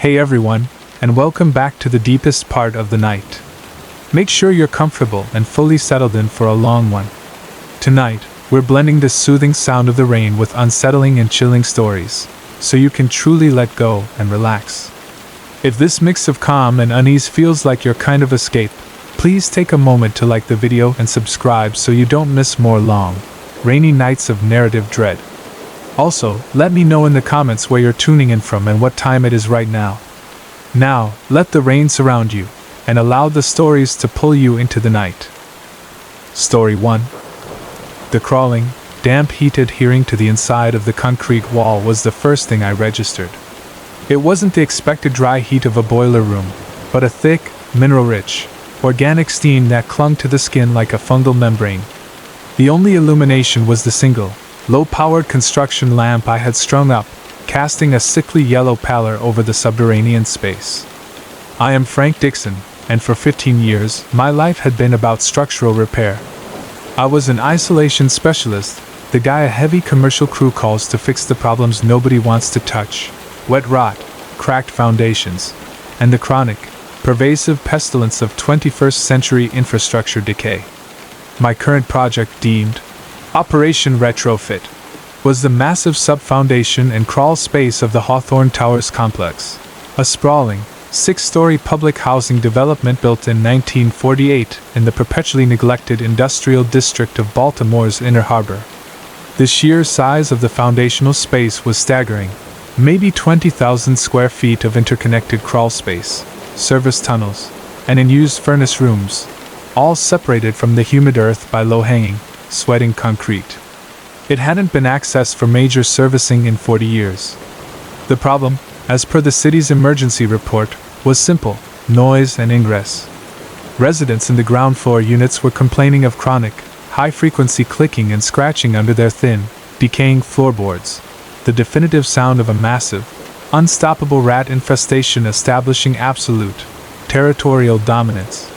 Hey everyone, and welcome back to the deepest part of the night. Make sure you're comfortable and fully settled in for a long one. Tonight, we're blending the soothing sound of the rain with unsettling and chilling stories, so you can truly let go and relax. If this mix of calm and unease feels like your kind of escape, please take a moment to like the video and subscribe so you don't miss more long, rainy nights of narrative dread. Also, let me know in the comments where you're tuning in from and what time it is right now. Now, let the rain surround you, and allow the stories to pull you into the night. Story 1. The crawling, damp heat adhering to the inside of the concrete wall was the first thing I registered. It wasn't the expected dry heat of a boiler room, but a thick, mineral-rich, organic steam that clung to the skin like a fungal membrane. The only illumination was the single, low-powered construction lamp I had strung up, casting a sickly yellow pallor over the subterranean space. I am Frank Dixon, and for 15 years, my life had been about structural repair. I was an isolation specialist, the guy a heavy commercial crew calls to fix the problems nobody wants to touch: wet rot, cracked foundations, and the chronic, pervasive pestilence of 21st century infrastructure decay. My current project, deemed Operation Retrofit, was the massive sub-foundation and crawl space of the Hawthorne Towers complex, a sprawling, 6-story public housing development built in 1948 in the perpetually neglected industrial district of Baltimore's Inner Harbor. The sheer size of the foundational space was staggering, maybe 20,000 square feet of interconnected crawl space, service tunnels, and unused furnace rooms, all separated from the humid earth by low-hanging, sweating concrete. It hadn't been accessed for major servicing in 40 years. The problem, as per the city's emergency report, was simple: noise and ingress. Residents in the ground floor units were complaining of chronic, high-frequency clicking and scratching under their thin, decaying floorboards, the definitive sound of a massive, unstoppable rat infestation establishing absolute, territorial dominance.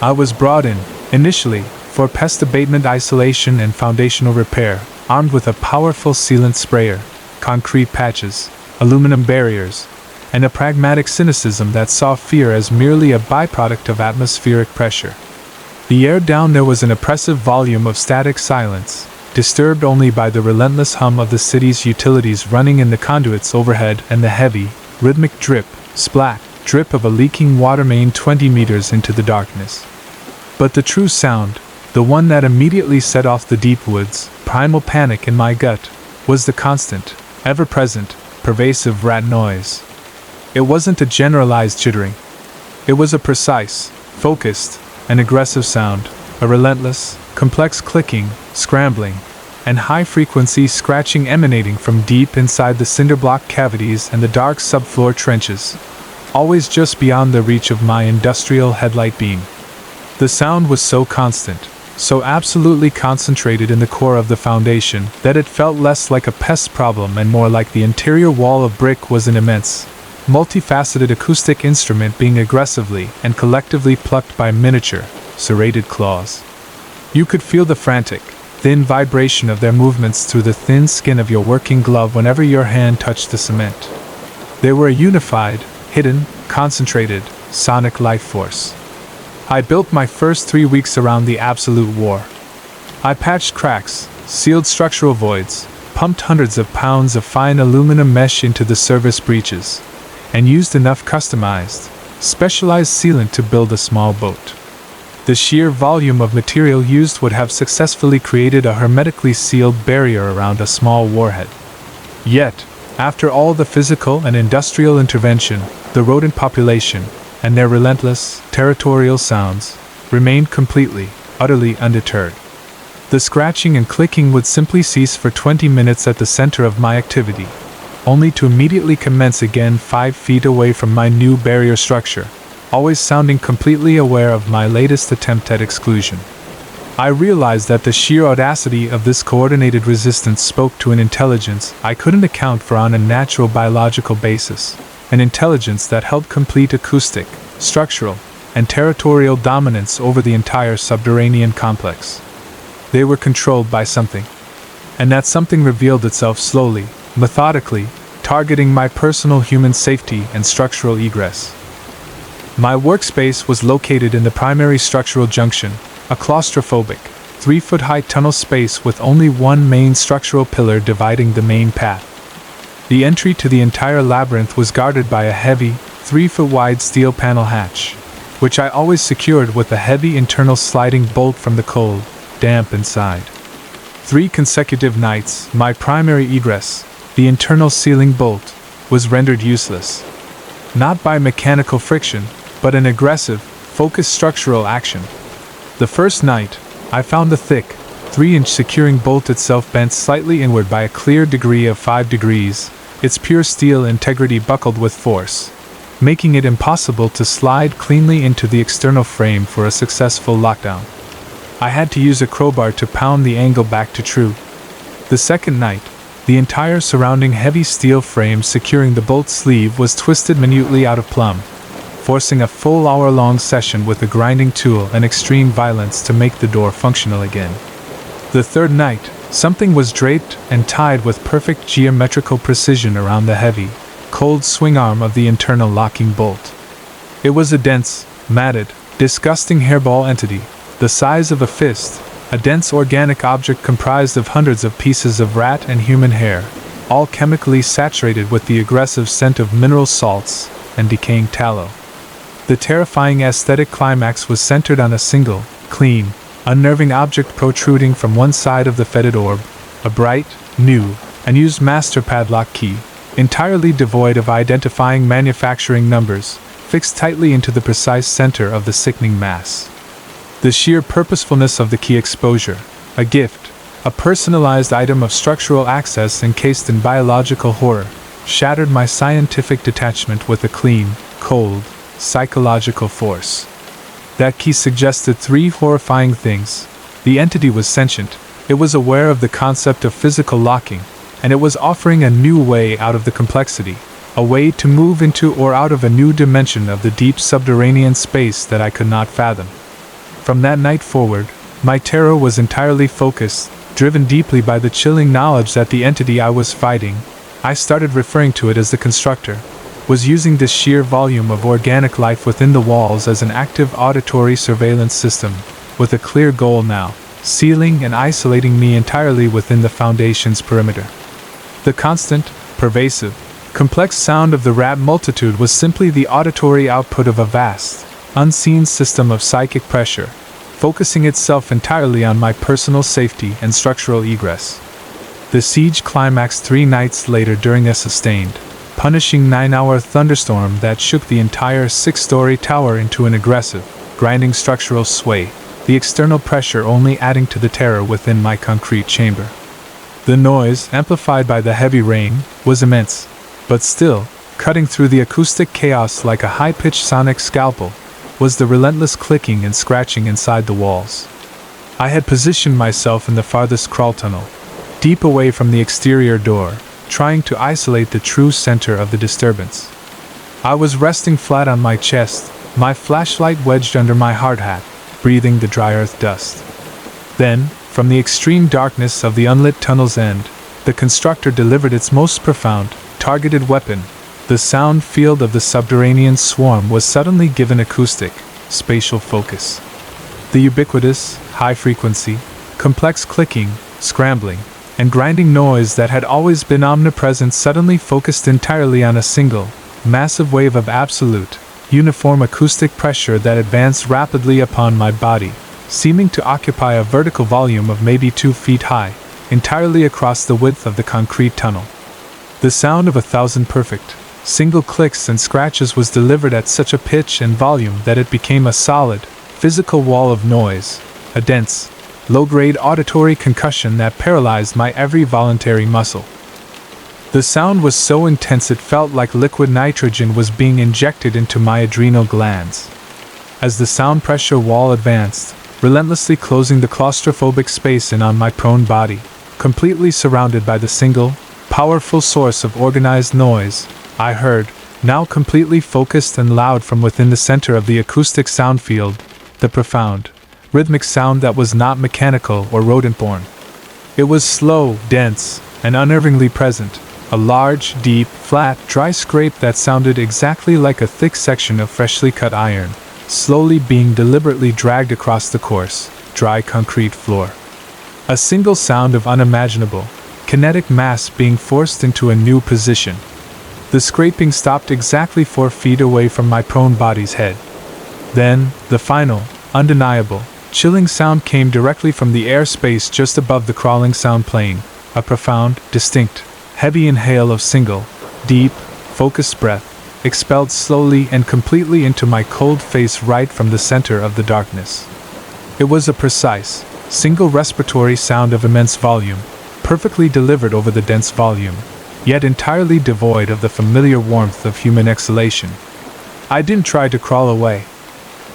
I was brought in, initially, for pest abatement, isolation, and foundational repair, armed with a powerful sealant sprayer, concrete patches, aluminum barriers, and a pragmatic cynicism that saw fear as merely a byproduct of atmospheric pressure. The air down there was an oppressive volume of static silence, disturbed only by the relentless hum of the city's utilities running in the conduits overhead and the heavy, rhythmic drip, splat, drip of a leaking water main 20 meters into the darkness. But the true sound, the one that immediately set off the deep woods, primal panic in my gut, was the constant, ever-present, pervasive rat noise. It wasn't a generalized chittering. It was a precise, focused, and aggressive sound, a relentless, complex clicking, scrambling, and high-frequency scratching emanating from deep inside the cinder-block cavities and the dark subfloor trenches, always just beyond the reach of my industrial headlight beam. The sound was so constant, so absolutely concentrated in the core of the foundation, that it felt less like a pest problem and more like the interior wall of brick was an immense, multifaceted acoustic instrument being aggressively and collectively plucked by miniature, serrated claws. You could feel the frantic, thin vibration of their movements through the thin skin of your working glove whenever your hand touched the cement. They were a unified, hidden, concentrated, sonic life force. I built my first 3 weeks around the absolute war. I patched cracks, sealed structural voids, pumped hundreds of pounds of fine aluminum mesh into the service breaches, and used enough customized, specialized sealant to build a small boat. The sheer volume of material used would have successfully created a hermetically sealed barrier around a small warhead. Yet, after all the physical and industrial intervention, the rodent population, and their relentless, territorial sounds, remained completely, utterly undeterred. The scratching and clicking would simply cease for 20 minutes at the center of my activity, only to immediately commence again 5 feet away from my new barrier structure, always sounding completely aware of my latest attempt at exclusion. I realized that the sheer audacity of this coordinated resistance spoke to an intelligence I couldn't account for on a natural biological basis, an intelligence that held complete acoustic, structural, and territorial dominance over the entire subterranean complex. They were controlled by something, and that something revealed itself slowly, methodically, targeting my personal human safety and structural egress. My workspace was located in the primary structural junction, a claustrophobic, 3-foot-high tunnel space with only one main structural pillar dividing the main path. The entry to the entire labyrinth was guarded by a heavy, 3-foot-wide steel panel hatch, which I always secured with a heavy internal sliding bolt from the cold, damp inside. 3 consecutive nights, my primary egress, the internal sealing bolt, was rendered useless. Not by mechanical friction, but an aggressive, focused structural action. The first night, I found the thick, 3-inch securing bolt itself bent slightly inward by a clear degree of 5 degrees, its pure steel integrity buckled with force, making it impossible to slide cleanly into the external frame for a successful lockdown. I had to use a crowbar to pound the angle back to true. The second night, the entire surrounding heavy steel frame securing the bolt sleeve was twisted minutely out of plumb, forcing a full hour-long session with a grinding tool and extreme violence to make the door functional again. The third night, something was draped and tied with perfect geometrical precision around the heavy, cold swing arm of the internal locking bolt. It was a dense, matted, disgusting hairball entity, the size of a fist, a dense organic object comprised of hundreds of pieces of rat and human hair, all chemically saturated with the aggressive scent of mineral salts and decaying tallow. The terrifying aesthetic climax was centered on a single, clean, unnerving object protruding from one side of the fetid orb, a bright, new, and used master padlock key, entirely devoid of identifying manufacturing numbers, fixed tightly into the precise center of the sickening mass. The sheer purposefulness of the key exposure, a gift, a personalized item of structural access encased in biological horror, shattered my scientific detachment with a clean, cold, psychological force. That key suggested 3 horrifying things. The entity was sentient, it was aware of the concept of physical locking, and it was offering a new way out of the complexity, a way to move into or out of a new dimension of the deep subterranean space that I could not fathom. From that night forward, my terror was entirely focused, driven deeply by the chilling knowledge that the entity I was fighting, I started referring to it as the Constructor, was using this sheer volume of organic life within the walls as an active auditory surveillance system, with a clear goal now, sealing and isolating me entirely within the Foundation's perimeter. The constant, pervasive, complex sound of the rat multitude was simply the auditory output of a vast, unseen system of psychic pressure, focusing itself entirely on my personal safety and structural egress. The siege climaxed 3 nights later during a sustained, punishing 9-hour thunderstorm that shook the entire 6-story tower into an aggressive, grinding structural sway, the external pressure only adding to the terror within my concrete chamber. The noise, amplified by the heavy rain, was immense, but still, cutting through the acoustic chaos like a high-pitched sonic scalpel, was the relentless clicking and scratching inside the walls. I had positioned myself in the farthest crawl tunnel, deep away from the exterior door, trying to isolate the true center of the disturbance. I was resting flat on my chest, my flashlight wedged under my hard hat, breathing the dry earth dust. Then, from the extreme darkness of the unlit tunnel's end, the Constructor delivered its most profound, targeted weapon. The sound field of the subterranean swarm was suddenly given acoustic, spatial focus. The ubiquitous, high-frequency, complex clicking, scrambling, and grinding noise that had always been omnipresent suddenly focused entirely on a single, massive wave of absolute, uniform acoustic pressure that advanced rapidly upon my body, seeming to occupy a vertical volume of maybe 2 feet high, entirely across the width of the concrete tunnel. The sound of 1,000 perfect, single clicks and scratches was delivered at such a pitch and volume that it became a solid, physical wall of noise, a dense, low-grade auditory concussion that paralyzed my every voluntary muscle. The sound was so intense it felt like liquid nitrogen was being injected into my adrenal glands. As the sound pressure wall advanced, relentlessly closing the claustrophobic space in on my prone body, completely surrounded by the single, powerful source of organized noise, I heard, now completely focused and loud from within the center of the acoustic sound field, the profound, rhythmic sound that was not mechanical or rodent-born. It was slow, dense, and unnervingly present, A large, deep, flat, dry scrape that sounded exactly like a thick section of freshly cut iron, slowly being deliberately dragged across the coarse, dry concrete floor. A single sound of unimaginable, kinetic mass being forced into a new position. The scraping stopped exactly 4 feet away from my prone body's head. Then, the final, undeniable, chilling sound came directly from the airspace just above the crawling sound plane, a profound, distinct, heavy inhale of single, deep, focused breath, expelled slowly and completely into my cold face right from the center of the darkness. It was a precise, single respiratory sound of immense volume, perfectly delivered over the dense volume, yet entirely devoid of the familiar warmth of human exhalation. I didn't try to crawl away.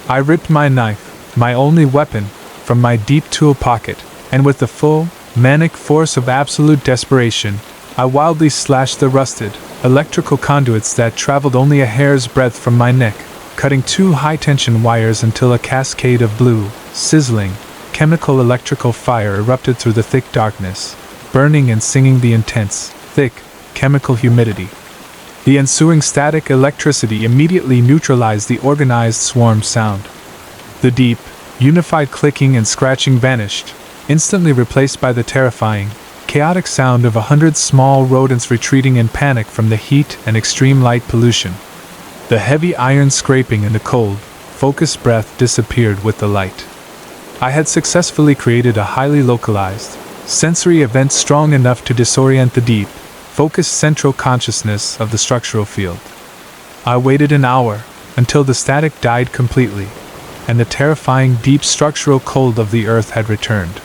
I ripped my knife, my only weapon, from my deep tool pocket, and with the full, manic force of absolute desperation, I wildly slashed the rusted, electrical conduits that traveled only a hair's breadth from my neck, cutting 2 high-tension wires until a cascade of blue, sizzling, chemical electrical fire erupted through the thick darkness, burning and singing the intense, thick, chemical humidity. The ensuing static electricity immediately neutralized the organized swarm sound. The deep, unified clicking and scratching vanished, instantly replaced by the terrifying, chaotic sound of 100 small rodents retreating in panic from the heat and extreme light pollution. The heavy iron scraping and the cold, focused breath disappeared with the light. I had successfully created a highly localized, sensory event strong enough to disorient the deep, focused central consciousness of the structural field. I waited an hour, until the static died completely, and the terrifying deep structural cold of the earth had returned.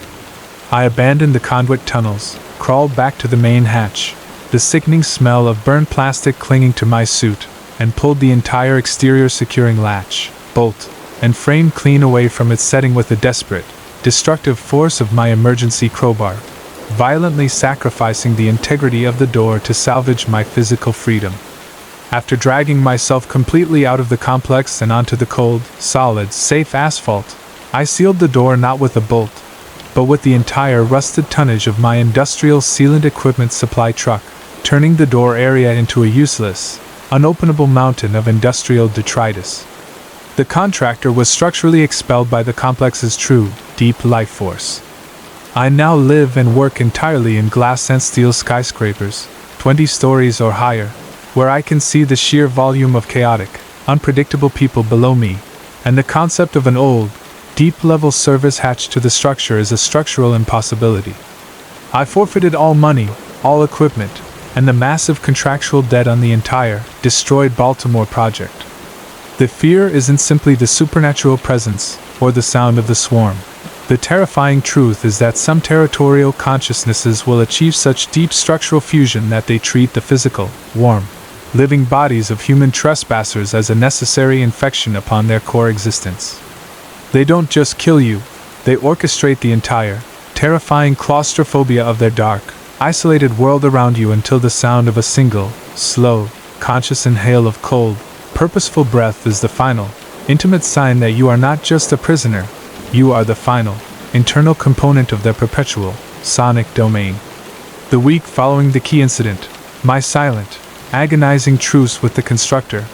I abandoned the conduit tunnels, crawled back to the main hatch, the sickening smell of burned plastic clinging to my suit, and pulled the entire exterior securing latch, bolt, and frame clean away from its setting with the desperate, destructive force of my emergency crowbar, violently sacrificing the integrity of the door to salvage my physical freedom. After dragging myself completely out of the complex and onto the cold, solid, safe asphalt, I sealed the door not with a bolt, but with the entire rusted tonnage of my industrial sealant equipment supply truck, turning the door area into a useless, unopenable mountain of industrial detritus. The contractor was structurally expelled by the complex's true, deep life force. I now live and work entirely in glass and steel skyscrapers, 20 stories or higher, where I can see the sheer volume of chaotic, unpredictable people below me, and the concept of an old, deep-level service hatch to the structure is a structural impossibility. I forfeited all money, all equipment, and the massive contractual debt on the entire, destroyed Baltimore project. The fear isn't simply the supernatural presence, or the sound of the swarm. The terrifying truth is that some territorial consciousnesses will achieve such deep structural fusion that they treat the physical, warm, living bodies of human trespassers as a necessary infection upon their core existence. They don't just kill you, they orchestrate the entire, terrifying claustrophobia of their dark, isolated world around you until the sound of a single, slow, conscious inhale of cold, purposeful breath is the final, intimate sign that you are not just a prisoner, you are the final, internal component of their perpetual, sonic domain. The week following the key incident, my silent, agonizing truce with the constructor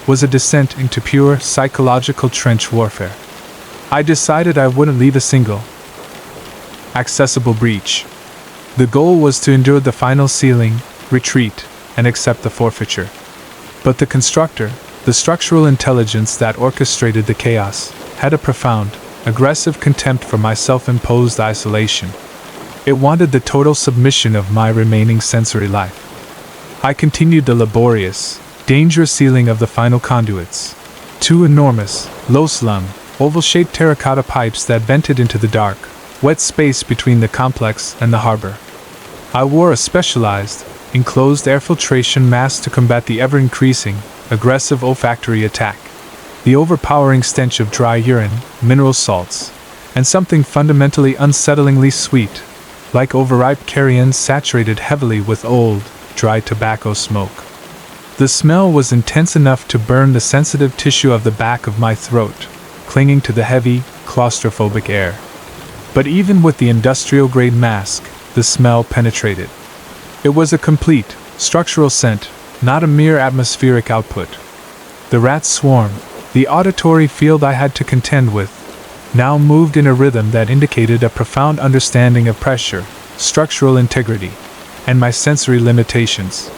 was a descent into pure psychological trench warfare. I decided I wouldn't leave a single accessible breach. The goal was to endure the final sealing, retreat, and accept the forfeiture. But the constructor, the structural intelligence that orchestrated the chaos, had a profound, aggressive contempt for my self-imposed isolation. It wanted the total submission of my remaining sensory life. I continued the laborious, dangerous sealing of the final conduits. 2 enormous, low-slung, oval-shaped terracotta pipes that vented into the dark, wet space between the complex and the harbor. I wore a specialized, enclosed air filtration mask to combat the ever-increasing, aggressive olfactory attack. The overpowering stench of dry urine, mineral salts, and something fundamentally unsettlingly sweet, like overripe carrion saturated heavily with old, dry tobacco smoke. The smell was intense enough to burn the sensitive tissue of the back of my throat, clinging to the heavy, claustrophobic air. But even with the industrial-grade mask, the smell penetrated. It was a complete, structural scent, not a mere atmospheric output. The rat swarm, the auditory field I had to contend with, now moved in a rhythm that indicated a profound understanding of pressure, structural integrity, and my sensory limitations.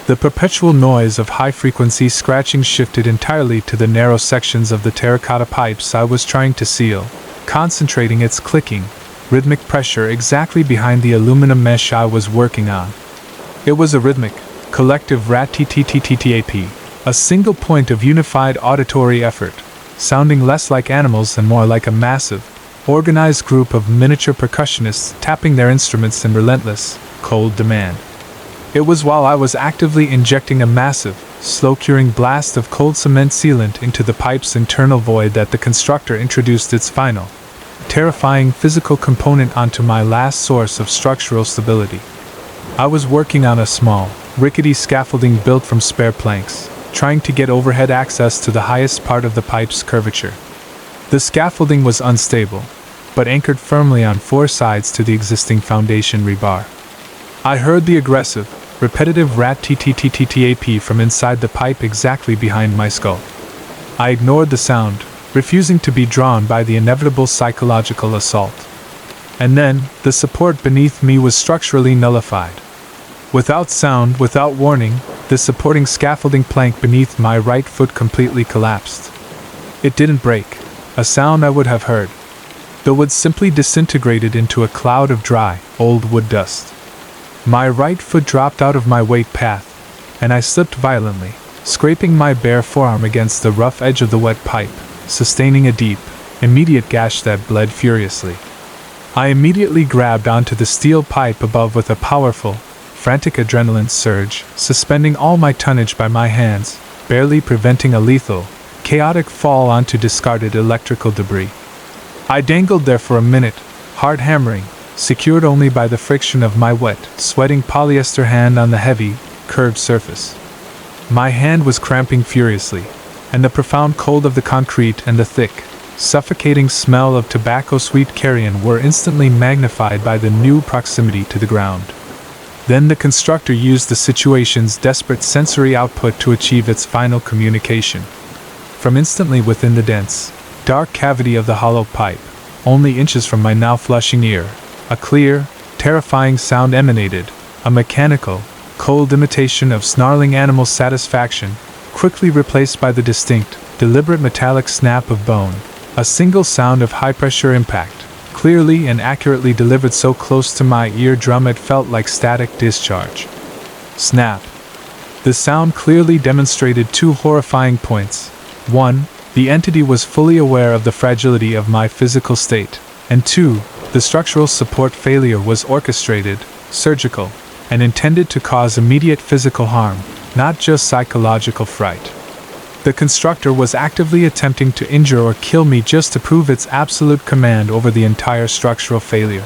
The perpetual noise of high-frequency scratching shifted entirely to the narrow sections of the terracotta pipes I was trying to seal, concentrating its clicking, rhythmic pressure exactly behind the aluminum mesh I was working on. It was a rhythmic, collective rat-tt-tt-tt-ap, a single point of unified auditory effort, sounding less like animals and more like a massive, organized group of miniature percussionists tapping their instruments in relentless, cold demand. It was while I was actively injecting a massive, slow-curing blast of cold cement sealant into the pipe's internal void that the constructor introduced its final, terrifying physical component onto my last source of structural stability. I was working on a small, rickety scaffolding built from spare planks, trying to get overhead access to the highest part of the pipe's curvature. The scaffolding was unstable, but anchored firmly on four sides to the existing foundation rebar. I heard the aggressive, repetitive rat-tt-tt-tt-ap from inside the pipe exactly behind my skull. I ignored the sound, refusing to be drawn by the inevitable psychological assault. And then, the support beneath me was structurally nullified. Without sound, without warning, the supporting scaffolding plank beneath my right foot completely collapsed. It didn't break, a sound I would have heard. The wood simply disintegrated into a cloud of dry, old wood dust. My right foot dropped out of my weight path, and I slipped violently, scraping my bare forearm against the rough edge of the wet pipe, sustaining a deep, immediate gash that bled furiously. I immediately grabbed onto the steel pipe above with a powerful, frantic adrenaline surge, suspending all my tonnage by my hands, barely preventing a lethal, chaotic fall onto discarded electrical debris. I dangled there for a minute, hard hammering, secured only by the friction of my wet, sweating polyester hand on the heavy, curved surface. My hand was cramping furiously, and the profound cold of the concrete and the thick, suffocating smell of tobacco-sweet carrion were instantly magnified by the new proximity to the ground. Then the constructor used the situation's desperate sensory output to achieve its final communication. From instantly within the dense, dark cavity of the hollow pipe, only inches from my now flushing ear, a clear, terrifying sound emanated, a mechanical, cold imitation of snarling animal satisfaction, quickly replaced by the distinct, deliberate metallic snap of bone, a single sound of high-pressure impact, clearly and accurately delivered so close to my eardrum it felt like static discharge. Snap. The sound clearly demonstrated two horrifying points. 1. The entity was fully aware of the fragility of my physical state, and 2. The structural support failure was orchestrated, surgical, and intended to cause immediate physical harm, not just psychological fright. The constructor was actively attempting to injure or kill me just to prove its absolute command over the entire structural failure.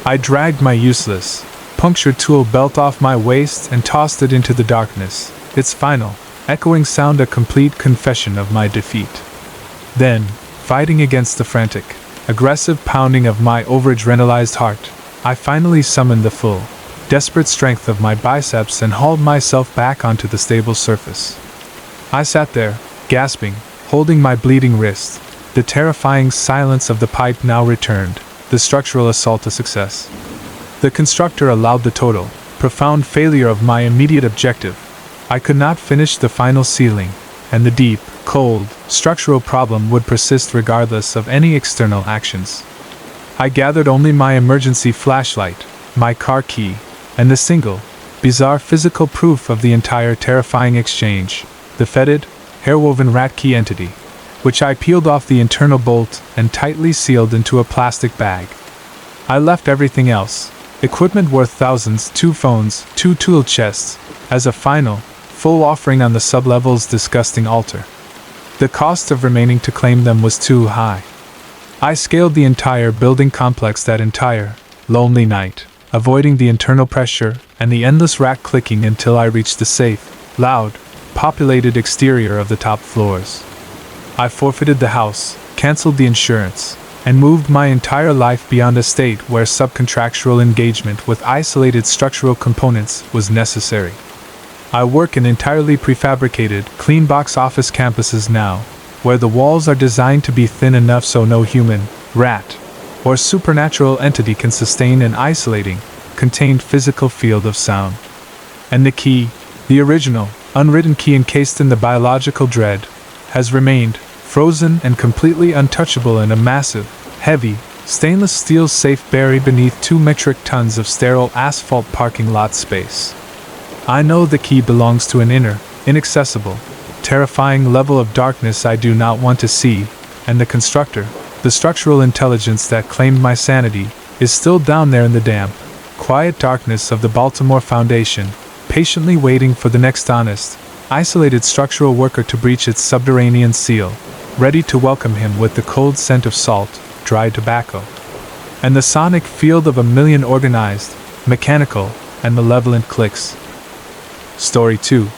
I dragged my useless, puncture tool belt off my waist and tossed it into the darkness, its final, echoing sound a complete confession of my defeat. Then, fighting against the frantic, aggressive pounding of my over-adrenalized heart, I finally summoned the full, desperate strength of my biceps and hauled myself back onto the stable surface. I sat there, gasping, holding my bleeding wrist. The terrifying silence of the pipe now returned, the structural assault a success. The constructor allowed the total, profound failure of my immediate objective. I could not finish the final sealing, and the deep, cold, structural problem would persist regardless of any external actions. I gathered only my emergency flashlight, my car key, and the single, bizarre physical proof of the entire terrifying exchange, the fetid, hair-woven rat key entity, which I peeled off the internal bolt and tightly sealed into a plastic bag. I left everything else, equipment worth thousands, 2 phones, 2 tool chests, as a final, full offering on the sublevel's disgusting altar. The cost of remaining to claim them was too high. I scaled the entire building complex that entire, lonely night, avoiding the internal pressure and the endless rat clicking until I reached the safe, loud, populated exterior of the top floors. I forfeited the house, cancelled the insurance, and moved my entire life beyond a state where subcontractual engagement with isolated structural components was necessary. I work in entirely prefabricated, clean box office campuses now, where the walls are designed to be thin enough so no human, rat, or supernatural entity can sustain an isolating, contained physical field of sound. And the key, the original, unwritten key encased in the biological dread, has remained frozen and completely untouchable in a massive, heavy, stainless steel safe buried beneath 2 metric tons of sterile asphalt parking lot space. I know the key belongs to an inner, inaccessible, terrifying level of darkness I do not want to see, and the constructor, the structural intelligence that claimed my sanity, is still down there in the damp, quiet darkness of the Baltimore Foundation, patiently waiting for the next honest, isolated structural worker to breach its subterranean seal, ready to welcome him with the cold scent of salt, dry tobacco, and the sonic field of a million organized, mechanical, and malevolent clicks. Story 2.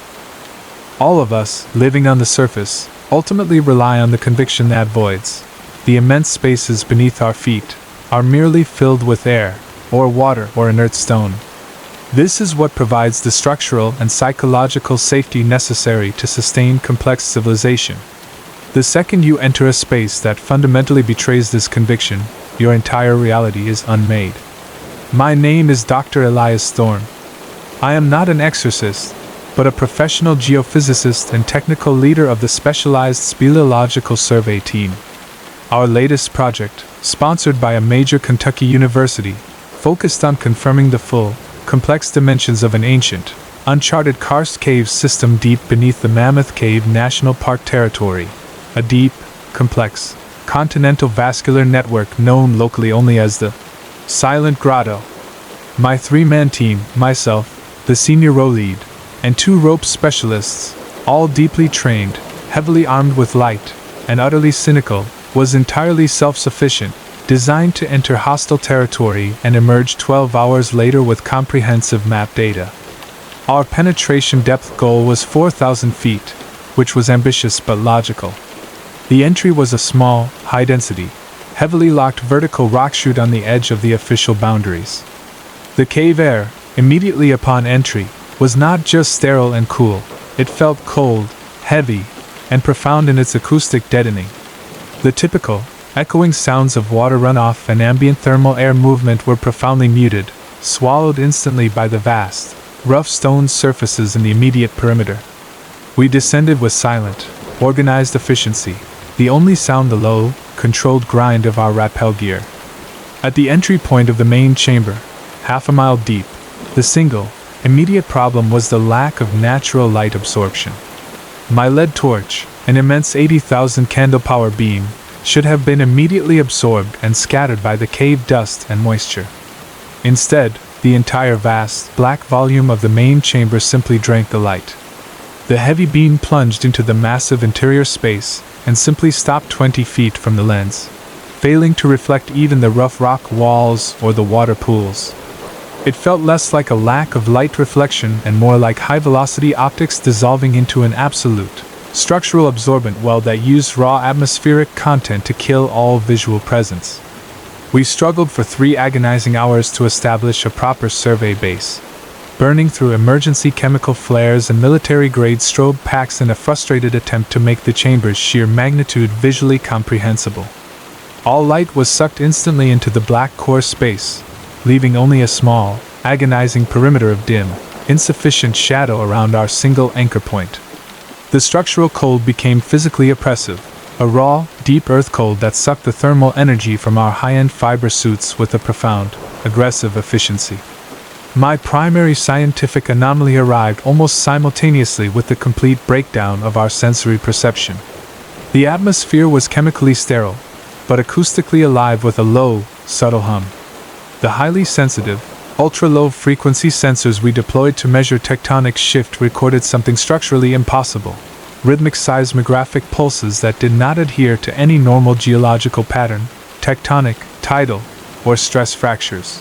All of us, living on the surface, ultimately rely on the conviction that voids, the immense spaces beneath our feet, are merely filled with air, or water, or inert stone. This is what provides the structural and psychological safety necessary to sustain complex civilization. The second you enter a space that fundamentally betrays this conviction, your entire reality is unmade. My name is Dr. Elias Thorne. I am not an exorcist, but a professional geophysicist and technical leader of the specialized speleological survey team. Our latest project, sponsored by a major Kentucky university, focused on confirming the full, complex dimensions of an ancient, uncharted karst cave system deep beneath the Mammoth Cave National Park territory, a deep, complex, continental vascular network known locally only as the Silent Grotto. My 3-man team, myself, the senior row lead, and 2 rope specialists, all deeply trained, heavily armed with light, and utterly cynical, was entirely self-sufficient, designed to enter hostile territory and emerge 12 hours later with comprehensive map data. Our penetration depth goal was 4,000 feet, which was ambitious but logical. The entry was a small, high-density, heavily locked vertical rock chute on the edge of the official boundaries. The cave air, immediately upon entry, was not just sterile and cool, it felt cold, heavy, and profound in its acoustic deadening. The typical, echoing sounds of water runoff and ambient thermal air movement were profoundly muted, swallowed instantly by the vast, rough stone surfaces in the immediate perimeter. We descended with silent, organized efficiency, the only sound the low, controlled grind of our rappel gear. At the entry point of the main chamber, half a mile deep, the single, immediate problem was the lack of natural light absorption. My lead torch, an immense 80,000 candle power beam, should have been immediately absorbed and scattered by the cave dust and moisture. Instead, the entire vast, black volume of the main chamber simply drank the light. The heavy beam plunged into the massive interior space and simply stopped 20 feet from the lens, failing to reflect even the rough rock walls or the water pools. It felt less like a lack of light reflection and more like high-velocity optics dissolving into an absolute, structural absorbent well that used raw atmospheric content to kill all visual presence. We struggled for 3 agonizing hours to establish a proper survey base, burning through emergency chemical flares and military-grade strobe packs in a frustrated attempt to make the chamber's sheer magnitude visually comprehensible. All light was sucked instantly into the black core space, leaving only a small, agonizing perimeter of dim, insufficient shadow around our single anchor point. The structural cold became physically oppressive, a raw, deep earth cold that sucked the thermal energy from our high-end fiber suits with a profound, aggressive efficiency. My primary scientific anomaly arrived almost simultaneously with the complete breakdown of our sensory perception. The atmosphere was chemically sterile, but acoustically alive with a low, subtle hum. The highly sensitive, ultra-low frequency sensors we deployed to measure tectonic shift recorded something structurally impossible: rhythmic seismographic pulses that did not adhere to any normal geological pattern, tectonic, tidal, or stress fractures.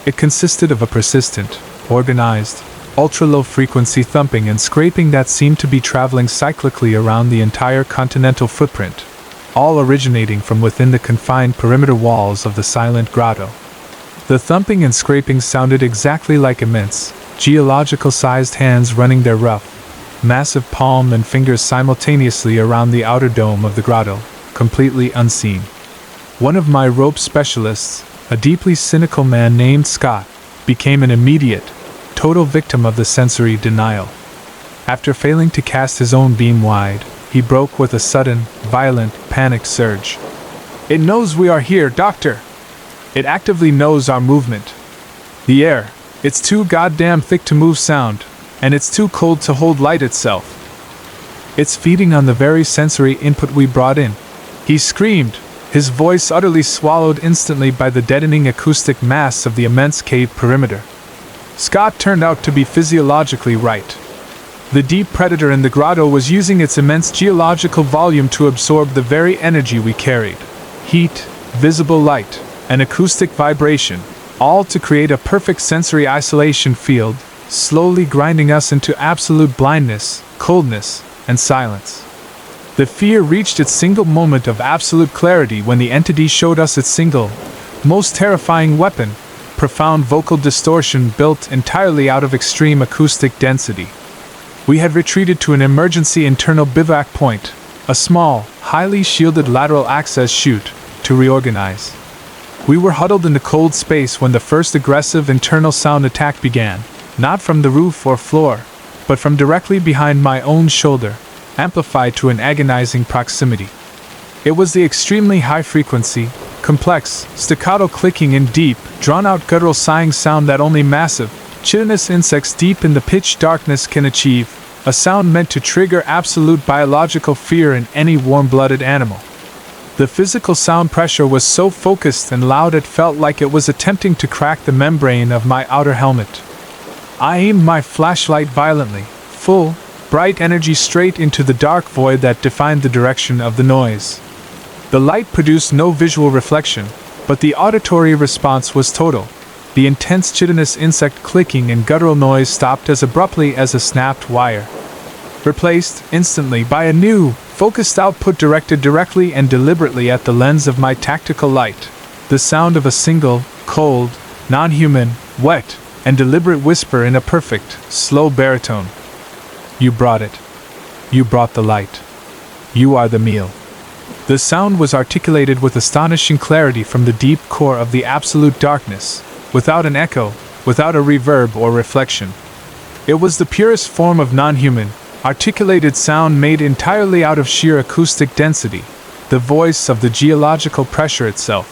It consisted of a persistent, organized, ultra-low frequency thumping and scraping that seemed to be traveling cyclically around the entire continental footprint, all originating from within the confined perimeter walls of the silent grotto. The thumping and scraping sounded exactly like immense, geological-sized hands running their rough, massive palm and fingers simultaneously around the outer dome of the grotto, completely unseen. One of my rope specialists, a deeply cynical man named Scott, became an immediate, total victim of the sensory denial. After failing to cast his own beam wide, he broke with a sudden, violent, panic surge. "It knows we are here, Doctor! It actively knows our movement. The air, it's too goddamn thick to move sound, and it's too cold to hold light itself. It's feeding on the very sensory input we brought in," he screamed, his voice utterly swallowed instantly by the deadening acoustic mass of the immense cave perimeter. Scott turned out to be physiologically right. The deep predator in the grotto was using its immense geological volume to absorb the very energy we carried. Heat, visible light, and acoustic vibration, all to create a perfect sensory isolation field, slowly grinding us into absolute blindness, coldness, and silence. The fear reached its single moment of absolute clarity when the entity showed us its single, most terrifying weapon, profound vocal distortion built entirely out of extreme acoustic density. We had retreated to an emergency internal bivouac point, a small, highly shielded lateral access chute, to reorganize. We were huddled in the cold space when the first aggressive internal sound attack began, not from the roof or floor, but from directly behind my own shoulder, amplified to an agonizing proximity. It was the extremely high-frequency, complex, staccato clicking and deep, drawn-out guttural sighing sound that only massive, chitinous insects deep in the pitch darkness can achieve, a sound meant to trigger absolute biological fear in any warm-blooded animal. The physical sound pressure was so focused and loud it felt like it was attempting to crack the membrane of my outer helmet. I aimed my flashlight violently, full, bright energy straight into the dark void that defined the direction of the noise. The light produced no visual reflection, but the auditory response was total. The intense chitinous insect clicking and guttural noise stopped as abruptly as a snapped wire, replaced instantly by a new, focused output directed directly and deliberately at the lens of my tactical light, the sound of a single, cold, non-human, wet, and deliberate whisper in a perfect, slow baritone. "You brought it. You brought the light. You are the meal." The sound was articulated with astonishing clarity from the deep core of the absolute darkness, without an echo, without a reverb or reflection. It was the purest form of non-human, articulated sound made entirely out of sheer acoustic density, the voice of the geological pressure itself.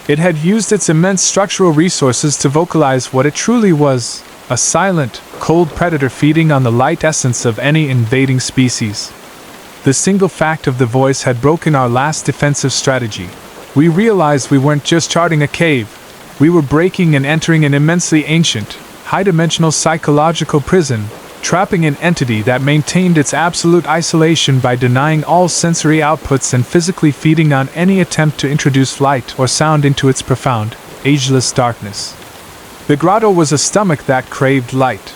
It had used its immense structural resources to vocalize what it truly was, a silent, cold predator feeding on the light essence of any invading species. The single fact of the voice had broken our last defensive strategy. We realized we weren't just charting a cave, we were breaking and entering an immensely ancient, high-dimensional psychological prison, trapping an entity that maintained its absolute isolation by denying all sensory outputs and physically feeding on any attempt to introduce light or sound into its profound, ageless darkness. The grotto was a stomach that craved light.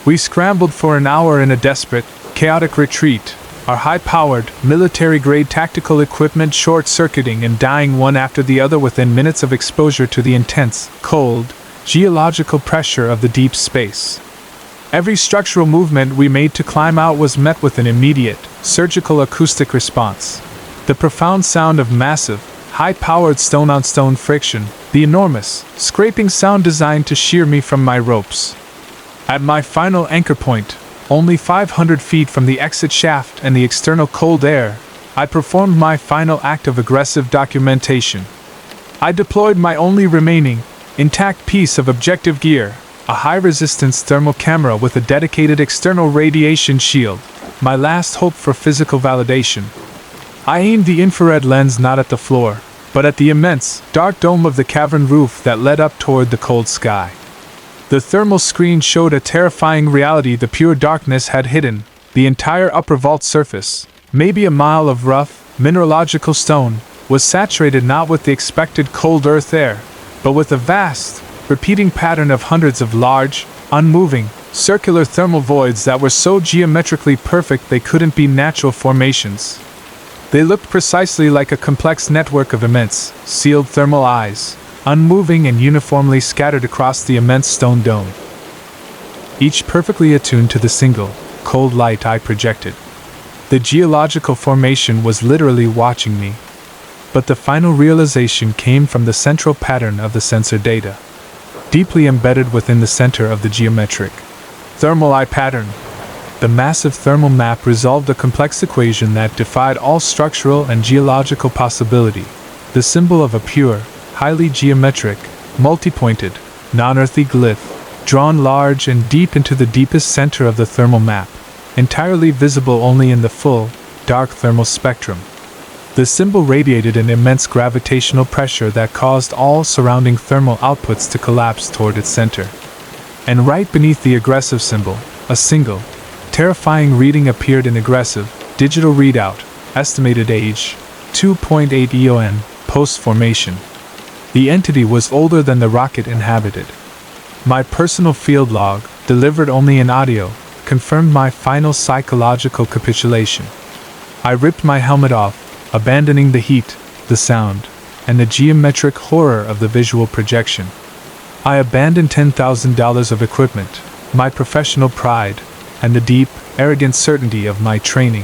We scrambled for an hour in a desperate, chaotic retreat, our high-powered, military-grade tactical equipment short-circuiting and dying one after the other within minutes of exposure to the intense, cold, geological pressure of the deep space. Every structural movement we made to climb out was met with an immediate, surgical acoustic response. The profound sound of massive, high-powered stone-on-stone friction, the enormous, scraping sound designed to shear me from my ropes. At my final anchor point, only 500 feet from the exit shaft and the external cold air, I performed my final act of aggressive documentation. I deployed my only remaining, intact piece of objective gear, a high-resistance thermal camera with a dedicated external radiation shield, my last hope for physical validation. I aimed the infrared lens not at the floor, but at the immense, dark dome of the cavern roof that led up toward the cold sky. The thermal screen showed a terrifying reality the pure darkness had hidden. The entire upper vault surface, maybe a mile of rough, mineralogical stone, was saturated not with the expected cold earth air, but with a vast, repeating pattern of hundreds of large, unmoving, circular thermal voids that were so geometrically perfect they couldn't be natural formations. They looked precisely like a complex network of immense, sealed thermal eyes, unmoving and uniformly scattered across the immense stone dome, each perfectly attuned to the single, cold light I projected. The geological formation was literally watching me. But the final realization came from the central pattern of the sensor data, deeply embedded within the center of the geometric thermal eye pattern. The massive thermal map resolved a complex equation that defied all structural and geological possibility, the symbol of a pure, highly geometric, multi-pointed, non-earthly glyph, drawn large and deep into the deepest center of the thermal map, entirely visible only in the full, dark thermal spectrum. The symbol radiated an immense gravitational pressure that caused all surrounding thermal outputs to collapse toward its center. And right beneath the aggressive symbol, a single, terrifying reading appeared in aggressive, digital readout, estimated age, 2.8 EON, post-formation. The entity was older than the rocket inhabited. My personal field log, delivered only in audio, confirmed my final psychological capitulation. I ripped my helmet off, abandoning the heat, the sound, and the geometric horror of the visual projection. I abandoned $10,000 of equipment, my professional pride, and the deep, arrogant certainty of my training.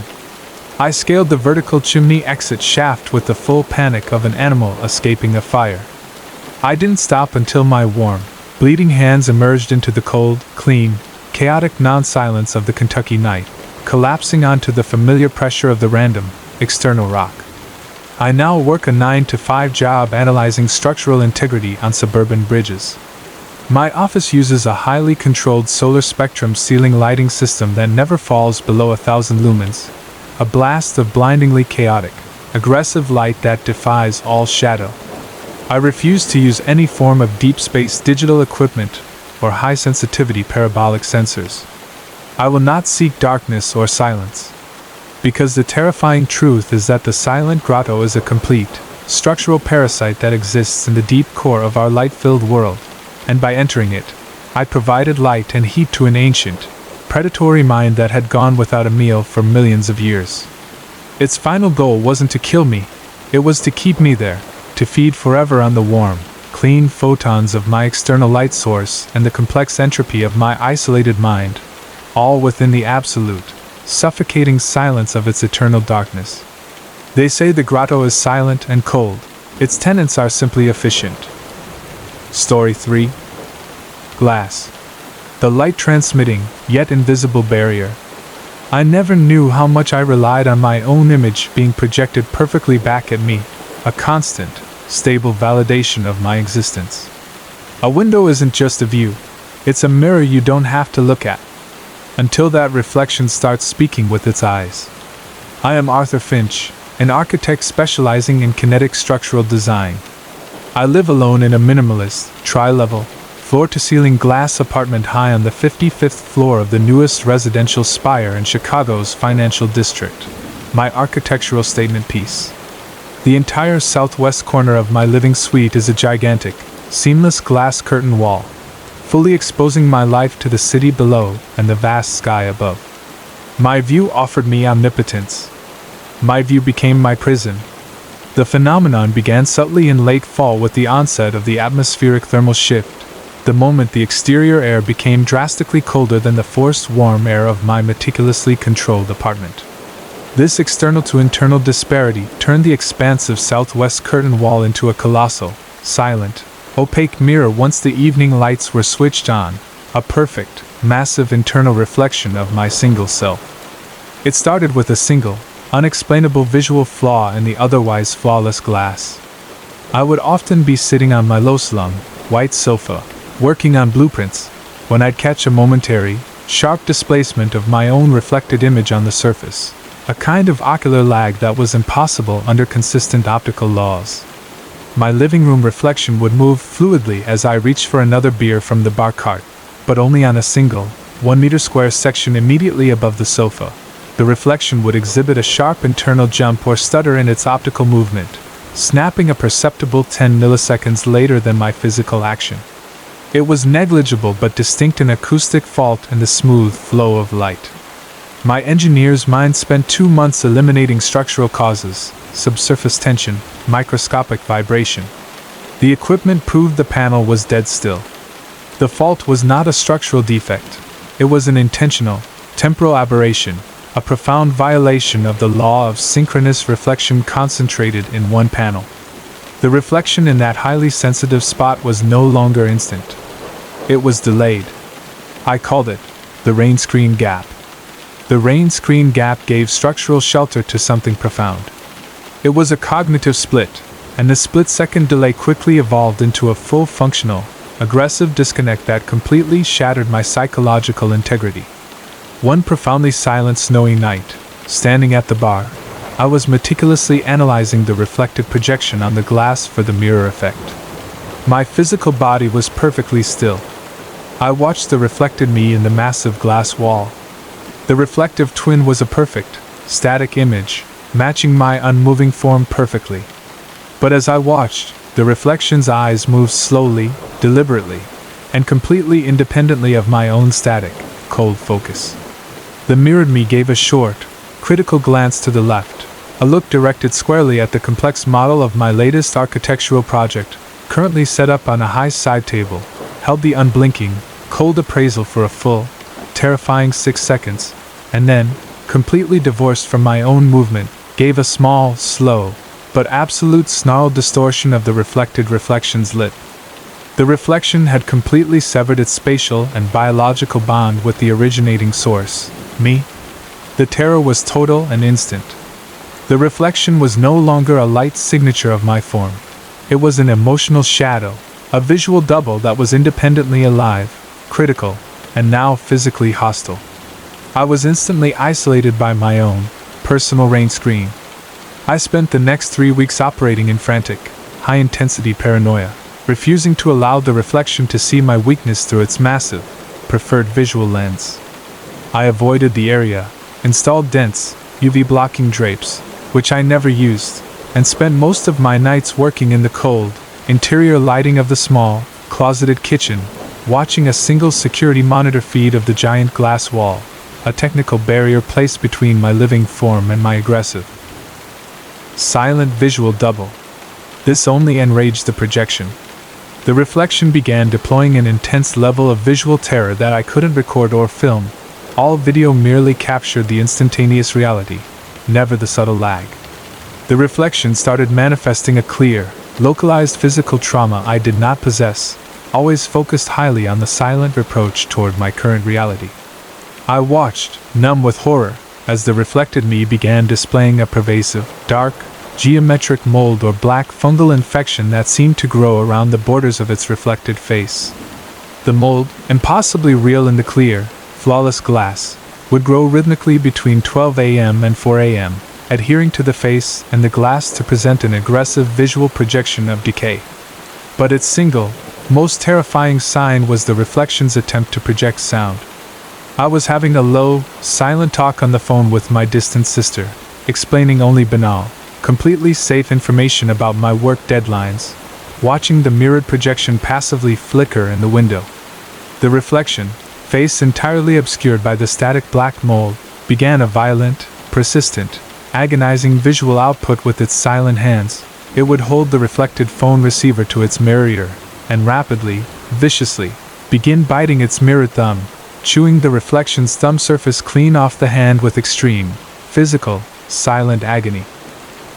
I scaled the vertical chimney exit shaft with the full panic of an animal escaping a fire. I didn't stop until my warm, bleeding hands emerged into the cold, clean, chaotic non-silence of the Kentucky night, collapsing onto the familiar pressure of the random, external rock. I now work a 9-to-5 job analyzing structural integrity on suburban bridges. My office uses a highly controlled solar spectrum ceiling lighting system that never falls below 1,000 lumens, a blast of blindingly chaotic, aggressive light that defies all shadow. I refuse to use any form of deep space digital equipment or high-sensitivity parabolic sensors. I will not seek darkness or silence. Because the terrifying truth is that the silent grotto is a complete, structural parasite that exists in the deep core of our light-filled world, and by entering it, I provided light and heat to an ancient, predatory mind that had gone without a meal for millions of years. Its final goal wasn't to kill me, it was to keep me there, to feed forever on the warm, clean photons of my external light source and the complex entropy of my isolated mind, all within the absolute, suffocating silence of its eternal darkness. They say the grotto is silent and cold, its tenants are simply efficient. Story 3. Glass. The light-transmitting, yet invisible barrier. I never knew how much I relied on my own image being projected perfectly back at me, a constant, stable validation of my existence. A window isn't just a view, it's a mirror you don't have to look at, until that reflection starts speaking with its eyes. I am Arthur Finch, an architect specializing in kinetic structural design. I live alone in a minimalist, tri-level, floor-to-ceiling glass apartment high on the 55th floor of the newest residential spire in Chicago's financial district, my architectural statement piece. The entire southwest corner of my living suite is a gigantic, seamless glass curtain wall, fully exposing my life to the city below and the vast sky above. My view offered me omnipotence. My view became my prison. The phenomenon began subtly in late fall with the onset of the atmospheric thermal shift, the moment the exterior air became drastically colder than the forced warm air of my meticulously controlled apartment. This external-to-internal disparity turned the expansive southwest curtain wall into a colossal, silent, opaque mirror once the evening lights were switched on, a perfect, massive internal reflection of my single self. It started with a single, unexplainable visual flaw in the otherwise flawless glass. I would often be sitting on my low-slung, white sofa, working on blueprints, when I'd catch a momentary, sharp displacement of my own reflected image on the surface, a kind of ocular lag that was impossible under consistent optical laws. My living room reflection would move fluidly as I reached for another beer from the bar cart, but only on a single, 1-meter square section immediately above the sofa. The reflection would exhibit a sharp internal jump or stutter in its optical movement, snapping a perceptible 10 milliseconds later than my physical action. It was negligible but distinct, an acoustic fault in the smooth flow of light. My engineer's mind spent 2 months eliminating structural causes, subsurface tension, microscopic vibration. The equipment proved the panel was dead still. The fault was not a structural defect. It was an intentional, temporal aberration, a profound violation of the law of synchronous reflection concentrated in one panel. The reflection in that highly sensitive spot was no longer instant. It was delayed. I called it the rain screen gap. The rain screen gap gave structural shelter to something profound. It was a cognitive split, and the split-second delay quickly evolved into a full functional, aggressive disconnect that completely shattered my psychological integrity. One profoundly silent snowy night, standing at the bar, I was meticulously analyzing the reflective projection on the glass for the mirror effect. My physical body was perfectly still. I watched the reflected me in the massive glass wall. The reflective twin was a perfect, static image, matching my unmoving form perfectly. But as I watched, the reflection's eyes moved slowly, deliberately, and completely independently of my own static, cold focus. The mirrored me gave a short, critical glance to the left, a look directed squarely at the complex model of my latest architectural project, currently set up on a high side table, held the unblinking, cold appraisal for a full, terrifying 6 seconds, and then, completely divorced from my own movement, gave a small, slow, but absolute snarled distortion of the reflected reflection's lip. The reflection had completely severed its spatial and biological bond with the originating source, me. The terror was total and instant. The reflection was no longer a light signature of my form. It was an emotional shadow, a visual double that was independently alive, critical, and now physically hostile. I was instantly isolated by my own, personal rain screen. I spent the next 3 weeks operating in frantic, high-intensity paranoia, refusing to allow the reflection to see my weakness through its massive, preferred visual lens. I avoided the area, installed dense, UV-blocking drapes, which I never used, and spent most of my nights working in the cold, interior lighting of the small, closeted kitchen, watching a single security monitor feed of the giant glass wall, a technical barrier placed between my living form and my aggressive, silent visual double. This only enraged the projection. The reflection began deploying an intense level of visual terror that I couldn't record or film. All video merely captured the instantaneous reality, never the subtle lag. The reflection started manifesting a clear, localized physical trauma I did not possess, always focused highly on the silent reproach toward my current reality. I watched, numb with horror, as the reflected me began displaying a pervasive, dark, geometric mold or black fungal infection that seemed to grow around the borders of its reflected face. The mold, impossibly real in the clear, flawless glass, would grow rhythmically between 12 a.m. and 4 a.m., adhering to the face and the glass to present an aggressive visual projection of decay. But its single, most terrifying sign was the reflection's attempt to project sound. I was having a low, silent talk on the phone with my distant sister, explaining only banal, completely safe information about my work deadlines, watching the mirrored projection passively flicker in the window. The reflection, face entirely obscured by the static black mold, began a violent, persistent, agonizing visual output with its silent hands. It would hold the reflected phone receiver to its mirror, and rapidly, viciously, begin biting its mirrored thumb, chewing the reflection's thumb surface clean off the hand with extreme, physical, silent agony.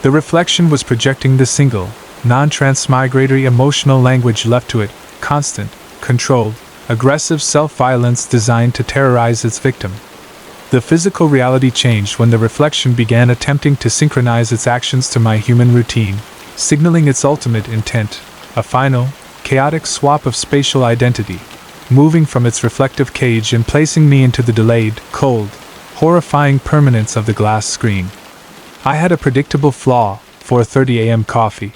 The reflection was projecting the single, non-transmigratory emotional language left to it, constant, controlled, aggressive self-violence designed to terrorize its victim. The physical reality changed when the reflection began attempting to synchronize its actions to my human routine, signaling its ultimate intent, a final, chaotic swap of spatial identity, moving from its reflective cage and placing me into the delayed, cold, horrifying permanence of the glass screen. I had a predictable flaw: 4:30 a.m. coffee.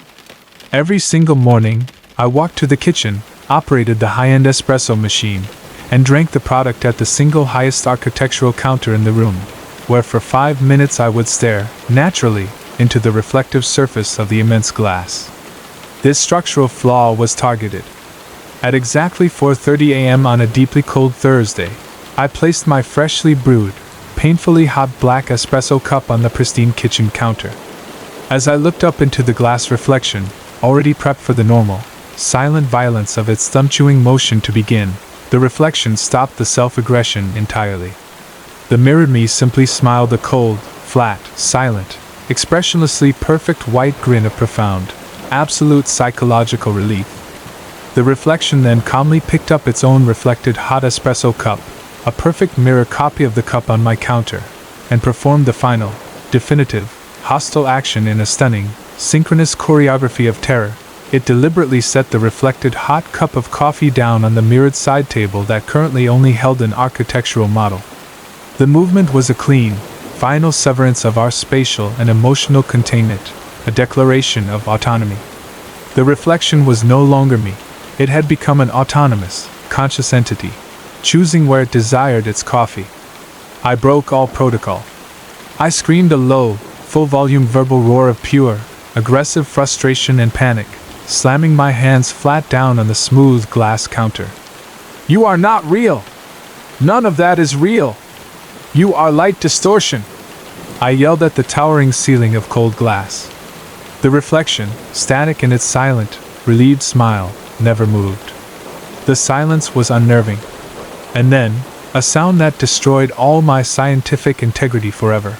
Every single morning, I walked to the kitchen, operated the high-end espresso machine, and drank the product at the single highest architectural counter in the room, where for 5 minutes I would stare, naturally, into the reflective surface of the immense glass. This structural flaw was targeted. At exactly 4:30 a.m. on a deeply cold Thursday, I placed my freshly brewed, painfully hot black espresso cup on the pristine kitchen counter. As I looked up into the glass reflection, already prepped for the normal, silent violence of its thumb-chewing motion to begin, the reflection stopped the self-aggression entirely. The mirrored me simply smiled a cold, flat, silent, expressionlessly perfect white grin of profound, absolute psychological relief. The reflection then calmly picked up its own reflected hot espresso cup, a perfect mirror copy of the cup on my counter, and performed the final, definitive, hostile action in a stunning, synchronous choreography of terror. It deliberately set the reflected hot cup of coffee down on the mirrored side table that currently only held an architectural model. The movement was a clean, final severance of our spatial and emotional containment, a declaration of autonomy. The reflection was no longer me. It had become an autonomous, conscious entity, choosing where it desired its coffee. I broke all protocol. I screamed a low, full-volume verbal roar of pure, aggressive frustration and panic, slamming my hands flat down on the smooth glass counter. "You are not real! None of that is real! You are light distortion!" I yelled at the towering ceiling of cold glass. The reflection, static in its silent, relieved smile, never moved. The silence was unnerving. And then, a sound that destroyed all my scientific integrity forever.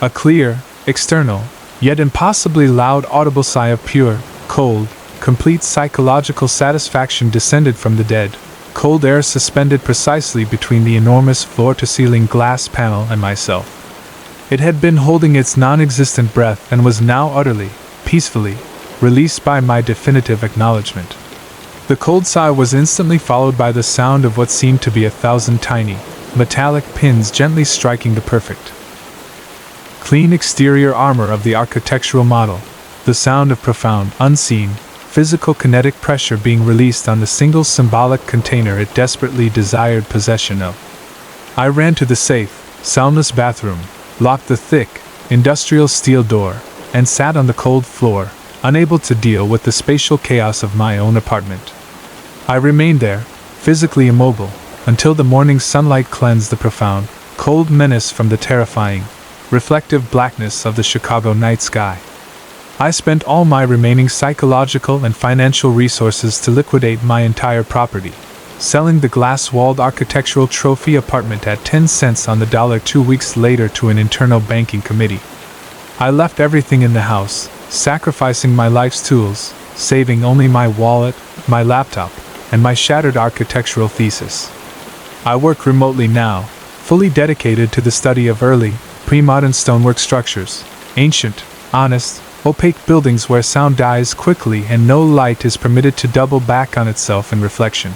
A clear, external, yet impossibly loud audible sigh of pure, cold, complete psychological satisfaction descended from the dead, cold air suspended precisely between the enormous floor-to-ceiling glass panel and myself. It had been holding its non-existent breath and was now utterly, peacefully, released by my definitive acknowledgement. The cold sigh was instantly followed by the sound of what seemed to be 1,000 tiny, metallic pins gently striking the perfect, clean exterior armor of the architectural model, the sound of profound, unseen, physical kinetic pressure being released on the single symbolic container it desperately desired possession of. I ran to the safe, soundless bathroom, locked the thick, industrial steel door, and sat on the cold floor, unable to deal with the spatial chaos of my own apartment. I remained there, physically immobile, until the morning sunlight cleansed the profound, cold menace from the terrifying, reflective blackness of the Chicago night sky. I spent all my remaining psychological and financial resources to liquidate my entire property, selling the glass-walled architectural trophy apartment at 10 cents on the dollar 2 weeks later to an internal banking committee. I left everything in the house, sacrificing my life's tools, saving only my wallet, my laptop, and my shattered architectural thesis. I work remotely now, fully dedicated to the study of early, pre-modern stonework structures, ancient, honest, opaque buildings where sound dies quickly and no light is permitted to double back on itself in reflection.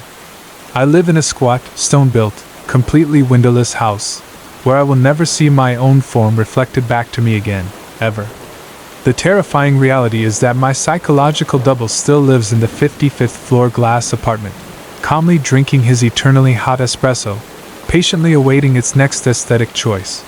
I live in a squat, stone-built, completely windowless house, where I will never see my own form reflected back to me again, ever. The terrifying reality is that my psychological double still lives in the 55th floor glass apartment, calmly drinking his eternally hot espresso, patiently awaiting its next aesthetic choice.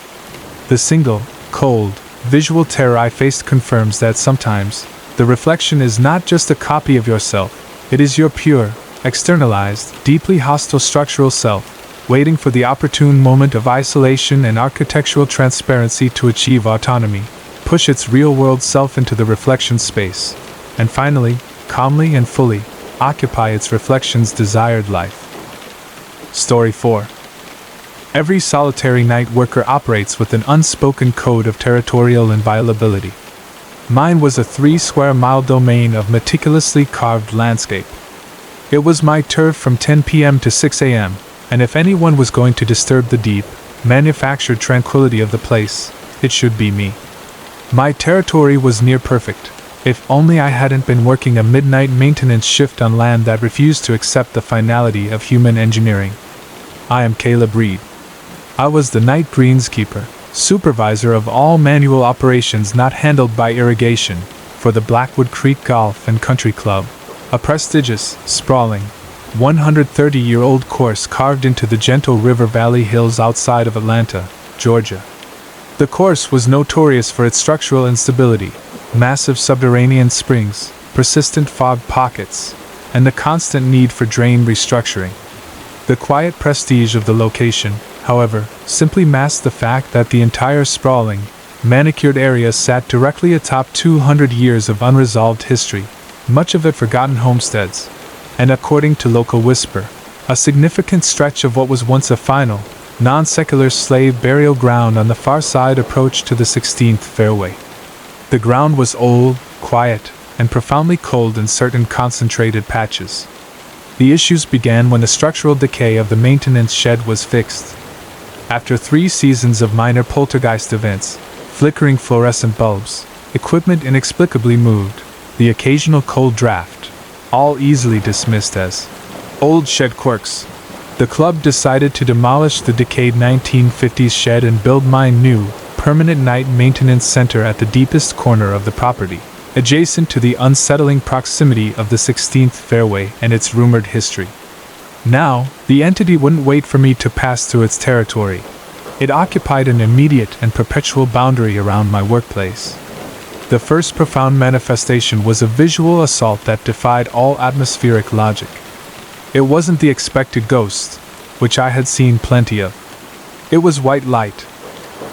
The single, cold, visual terror I faced confirms that sometimes, the reflection is not just a copy of yourself, it is your pure, externalized, deeply hostile structural self, waiting for the opportune moment of isolation and architectural transparency to achieve autonomy, push its real-world self into the reflection space, and finally, calmly and fully, occupy its reflection's desired life. Story 4. Every solitary night worker operates with an unspoken code of territorial inviolability. Mine was a 3-square-mile domain of meticulously carved landscape. It was my turf from 10 p.m. to 6 a.m., and if anyone was going to disturb the deep, manufactured tranquility of the place, it should be me. My territory was near perfect, if only I hadn't been working a midnight maintenance shift on land that refused to accept the finality of human engineering. I am Caleb Reed. I was the night greenskeeper, supervisor of all manual operations not handled by irrigation, for the Blackwood Creek Golf and Country Club, a prestigious, sprawling, 130-year-old course carved into the gentle river valley hills outside of Atlanta, Georgia. The course was notorious for its structural instability, massive subterranean springs, persistent fog pockets, and the constant need for drain restructuring. The quiet prestige of the location, however, simply masked the fact that the entire sprawling, manicured area sat directly atop 200 years of unresolved history, much of it forgotten homesteads, and according to local whisper, a significant stretch of what was once a final, non-secular slave burial ground on the far side approach to the 16th fairway. The ground was old, quiet, and profoundly cold in certain concentrated patches. The issues began when the structural decay of the maintenance shed was fixed. After 3 seasons of minor poltergeist events, flickering fluorescent bulbs, equipment inexplicably moved, the occasional cold draft, all easily dismissed as old shed quirks, the club decided to demolish the decayed 1950s shed and build my new, permanent night maintenance center at the deepest corner of the property, adjacent to the unsettling proximity of the 16th fairway and its rumored history. Now, the entity wouldn't wait for me to pass through its territory. It occupied an immediate and perpetual boundary around my workplace. The first profound manifestation was a visual assault that defied all atmospheric logic. It wasn't the expected ghost, which I had seen plenty of. It was white light.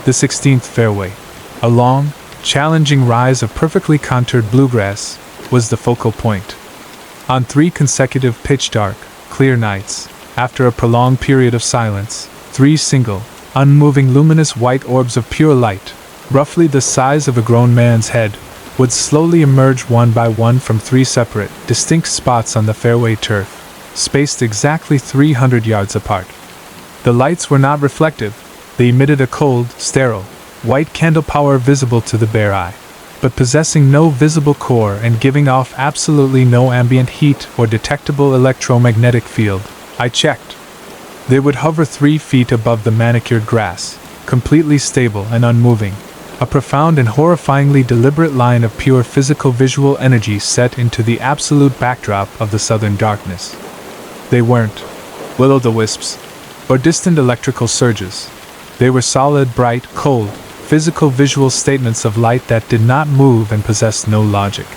The 16th fairway, a long, challenging rise of perfectly contoured bluegrass, was the focal point. On 3 consecutive pitch-dark, clear nights, after a prolonged period of silence, 3 single, unmoving luminous white orbs of pure light, roughly the size of a grown man's head, would slowly emerge one by one from 3 separate, distinct spots on the fairway turf, spaced exactly 300 yards apart. The lights were not reflective, they emitted a cold, sterile, white candle power visible to the bare eye, but possessing no visible core and giving off absolutely no ambient heat or detectable electromagnetic field. I checked. They would hover 3 feet above the manicured grass, completely stable and unmoving, a profound and horrifyingly deliberate line of pure physical visual energy set into the absolute backdrop of the southern darkness. They weren't will-o'-the-wisps or distant electrical surges. They were solid, bright, cold, physical visual statements of light that did not move and possessed no logic.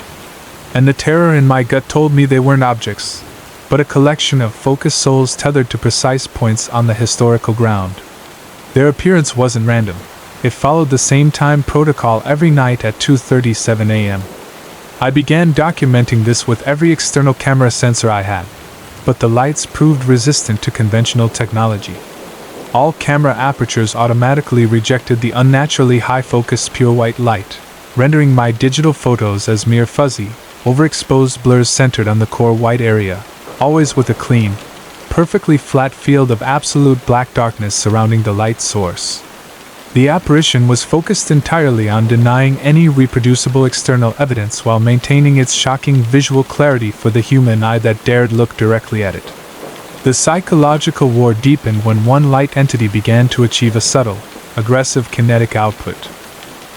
And the terror in my gut told me they weren't objects, but a collection of focused souls tethered to precise points on the historical ground. Their appearance wasn't random. It followed the same time protocol every night at 2:37 a.m. I began documenting this with every external camera sensor I had, but the lights proved resistant to conventional technology. All camera apertures automatically rejected the unnaturally high-focus pure white light, rendering my digital photos as mere fuzzy, overexposed blurs centered on the core white area, always with a clean, perfectly flat field of absolute black darkness surrounding the light source. The apparition was focused entirely on denying any reproducible external evidence while maintaining its shocking visual clarity for the human eye that dared look directly at it. The psychological war deepened when one light entity began to achieve a subtle, aggressive kinetic output.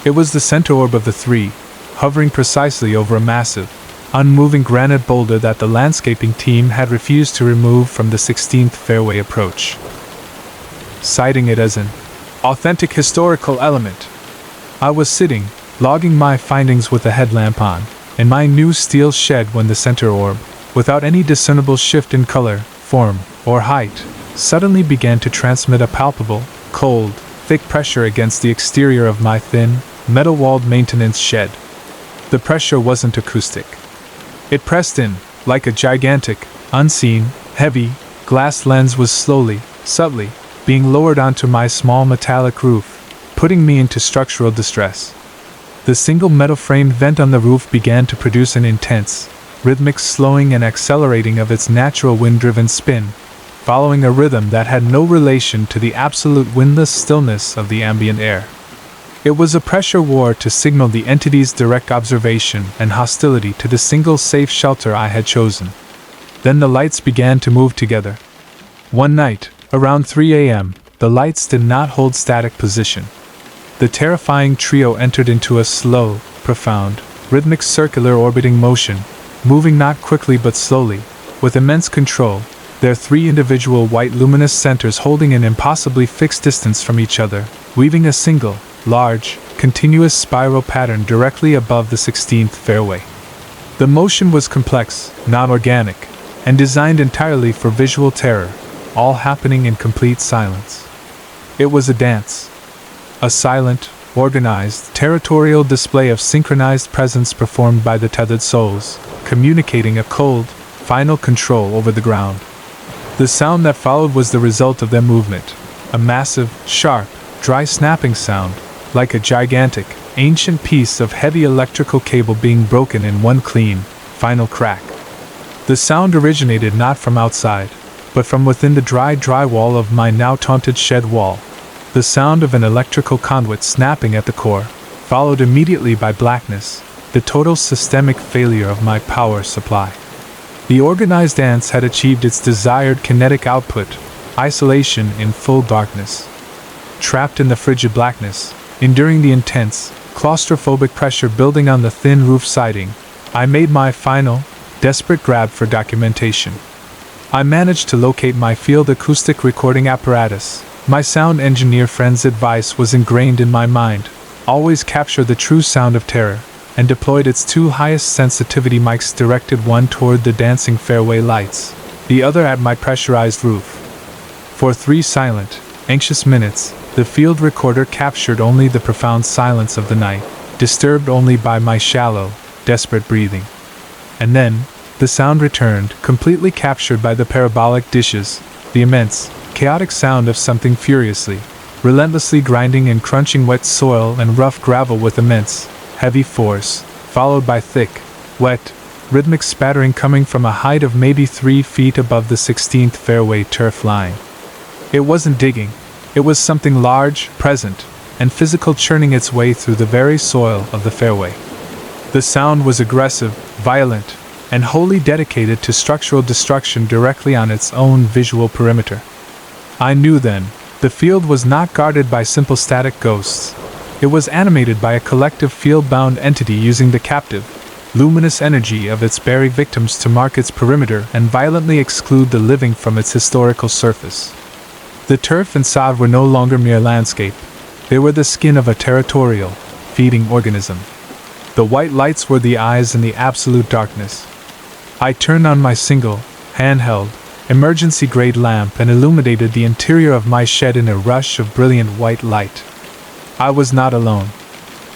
It was the center orb of the 3, hovering precisely over a massive, unmoving granite boulder that the landscaping team had refused to remove from the 16th fairway approach, citing it as an authentic historical element. I was sitting, logging my findings with a headlamp on, in my new steel shed when the center orb, without any discernible shift in color, form, or height, suddenly began to transmit a palpable, cold, thick pressure against the exterior of my thin, metal-walled maintenance shed. The pressure wasn't acoustic. It pressed in, like a gigantic, unseen, heavy, glass lens was slowly, subtly, being lowered onto my small metallic roof, putting me into structural distress. The single metal-framed vent on the roof began to produce an intense, rhythmic slowing and accelerating of its natural wind-driven spin, following a rhythm that had no relation to the absolute windless stillness of the ambient air. It was a pressure war to signal the entity's direct observation and hostility to the single safe shelter I had chosen. Then the lights began to move together. One night, around 3 a.m., the lights did not hold static position. The terrifying trio entered into a slow, profound, rhythmic circular orbiting motion, moving not quickly but slowly, with immense control, their 3 individual white luminous centers holding an impossibly fixed distance from each other, weaving a single, large, continuous spiral pattern directly above the 16th fairway. The motion was complex, not organic, and designed entirely for visual terror, all happening in complete silence. It was a dance. A silent, organized, territorial display of synchronized presence performed by the tethered souls, communicating a cold, final control over the ground. The sound that followed was the result of their movement, a massive, sharp, dry snapping sound, like a gigantic, ancient piece of heavy electrical cable being broken in one clean, final crack. The sound originated not from outside, but from within the dry wall of my now taunted shed wall. The sound of an electrical conduit snapping at the core, followed immediately by blackness, the total systemic failure of my power supply. The organized dance had achieved its desired kinetic output, isolation in full darkness. Trapped in the frigid blackness, enduring the intense, claustrophobic pressure building on the thin roof siding, I made my final, desperate grab for documentation. I managed to locate my field acoustic recording apparatus. My sound engineer friend's advice was ingrained in my mind: always capture the true sound of terror, and deployed its two highest sensitivity mics, directed one toward the dancing fairway lights, the other at my pressurized roof. For 3 silent, anxious minutes, the field recorder captured only the profound silence of the night, disturbed only by my shallow, desperate breathing. And then, the sound returned, completely captured by the parabolic dishes, the immense, chaotic sound of something furiously, relentlessly grinding and crunching wet soil and rough gravel with immense, heavy force, followed by thick, wet, rhythmic spattering coming from a height of maybe 3 feet above the 16th fairway turf line. It wasn't digging, it was something large, present, and physical, churning its way through the very soil of the fairway. The sound was aggressive, violent, and wholly dedicated to structural destruction directly on its own visual perimeter. I knew then, the field was not guarded by simple static ghosts. It was animated by a collective field-bound entity using the captive, luminous energy of its buried victims to mark its perimeter and violently exclude the living from its historical surface. The turf and sod were no longer mere landscape. They were the skin of a territorial, feeding organism. The white lights were the eyes in the absolute darkness. I turned on my single, handheld, emergency-grade lamp and illuminated the interior of my shed in a rush of brilliant white light. I was not alone.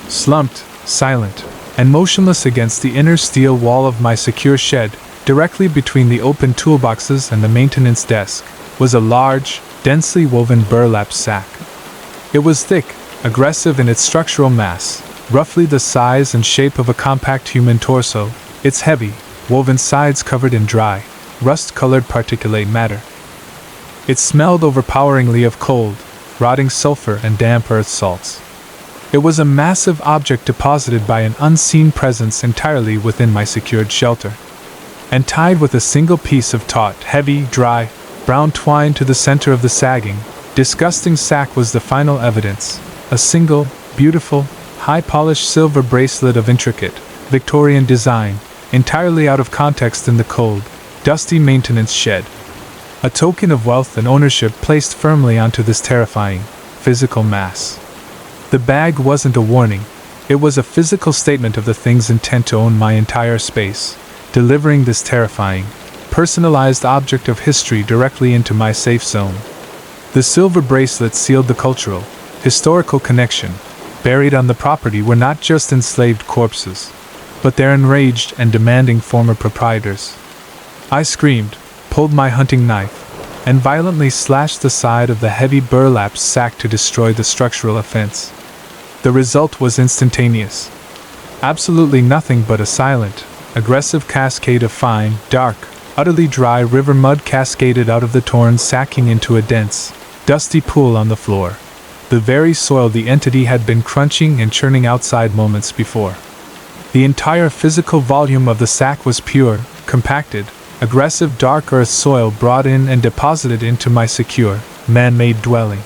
Slumped, silent, and motionless against the inner steel wall of my secure shed, directly between the open toolboxes and the maintenance desk, was a large, densely woven burlap sack. It was thick, aggressive in its structural mass, roughly the size and shape of a compact human torso, its heavy, woven sides covered in dry, rust-colored particulate matter. It smelled overpoweringly of cold, rotting sulfur and damp earth salts. It was a massive object deposited by an unseen presence entirely within my secured shelter, and tied with a single piece of taut, heavy, dry, brown twine to the center of the sagging, disgusting sack was the final evidence, a single, beautiful, high-polished silver bracelet of intricate, Victorian design, entirely out of context in the cold, dusty maintenance shed. A token of wealth and ownership placed firmly onto this terrifying, physical mass. The bag wasn't a warning, it was a physical statement of the thing's intent to own my entire space, delivering this terrifying, personalized object of history directly into my safe zone. The silver bracelet sealed the cultural, historical connection. Buried on the property were not just enslaved corpses, but their enraged and demanding former proprietors. I screamed, pulled my hunting knife, and violently slashed the side of the heavy burlap sack to destroy the structural offense. The result was instantaneous. Absolutely nothing but a silent, aggressive cascade of fine, dark, utterly dry river mud cascaded out of the torn sacking into a dense, dusty pool on the floor, the very soil the entity had been crunching and churning outside moments before. The entire physical volume of the sack was pure, compacted, aggressive dark earth soil brought in and deposited into my secure, man-made dwelling.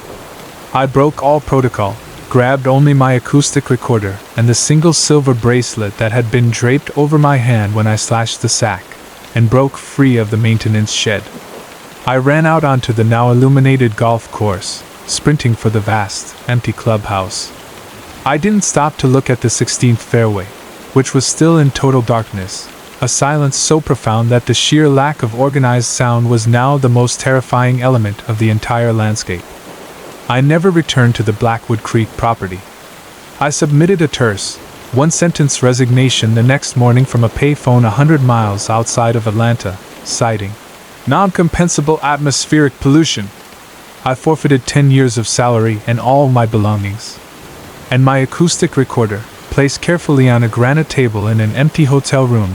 I broke all protocol, grabbed only my acoustic recorder and the single silver bracelet that had been draped over my hand when I slashed the sack, and broke free of the maintenance shed. I ran out onto the now illuminated golf course, sprinting for the vast, empty clubhouse. I didn't stop to look at the 16th fairway, which was still in total darkness, a silence so profound that the sheer lack of organized sound was now the most terrifying element of the entire landscape. I never returned to the Blackwood Creek property. I submitted a terse, one-sentence resignation the next morning from a payphone 100 miles outside of Atlanta, citing non-compensable atmospheric pollution. I forfeited 10 years of salary and all my belongings. And my acoustic recorder, placed carefully on a granite table in an empty hotel room,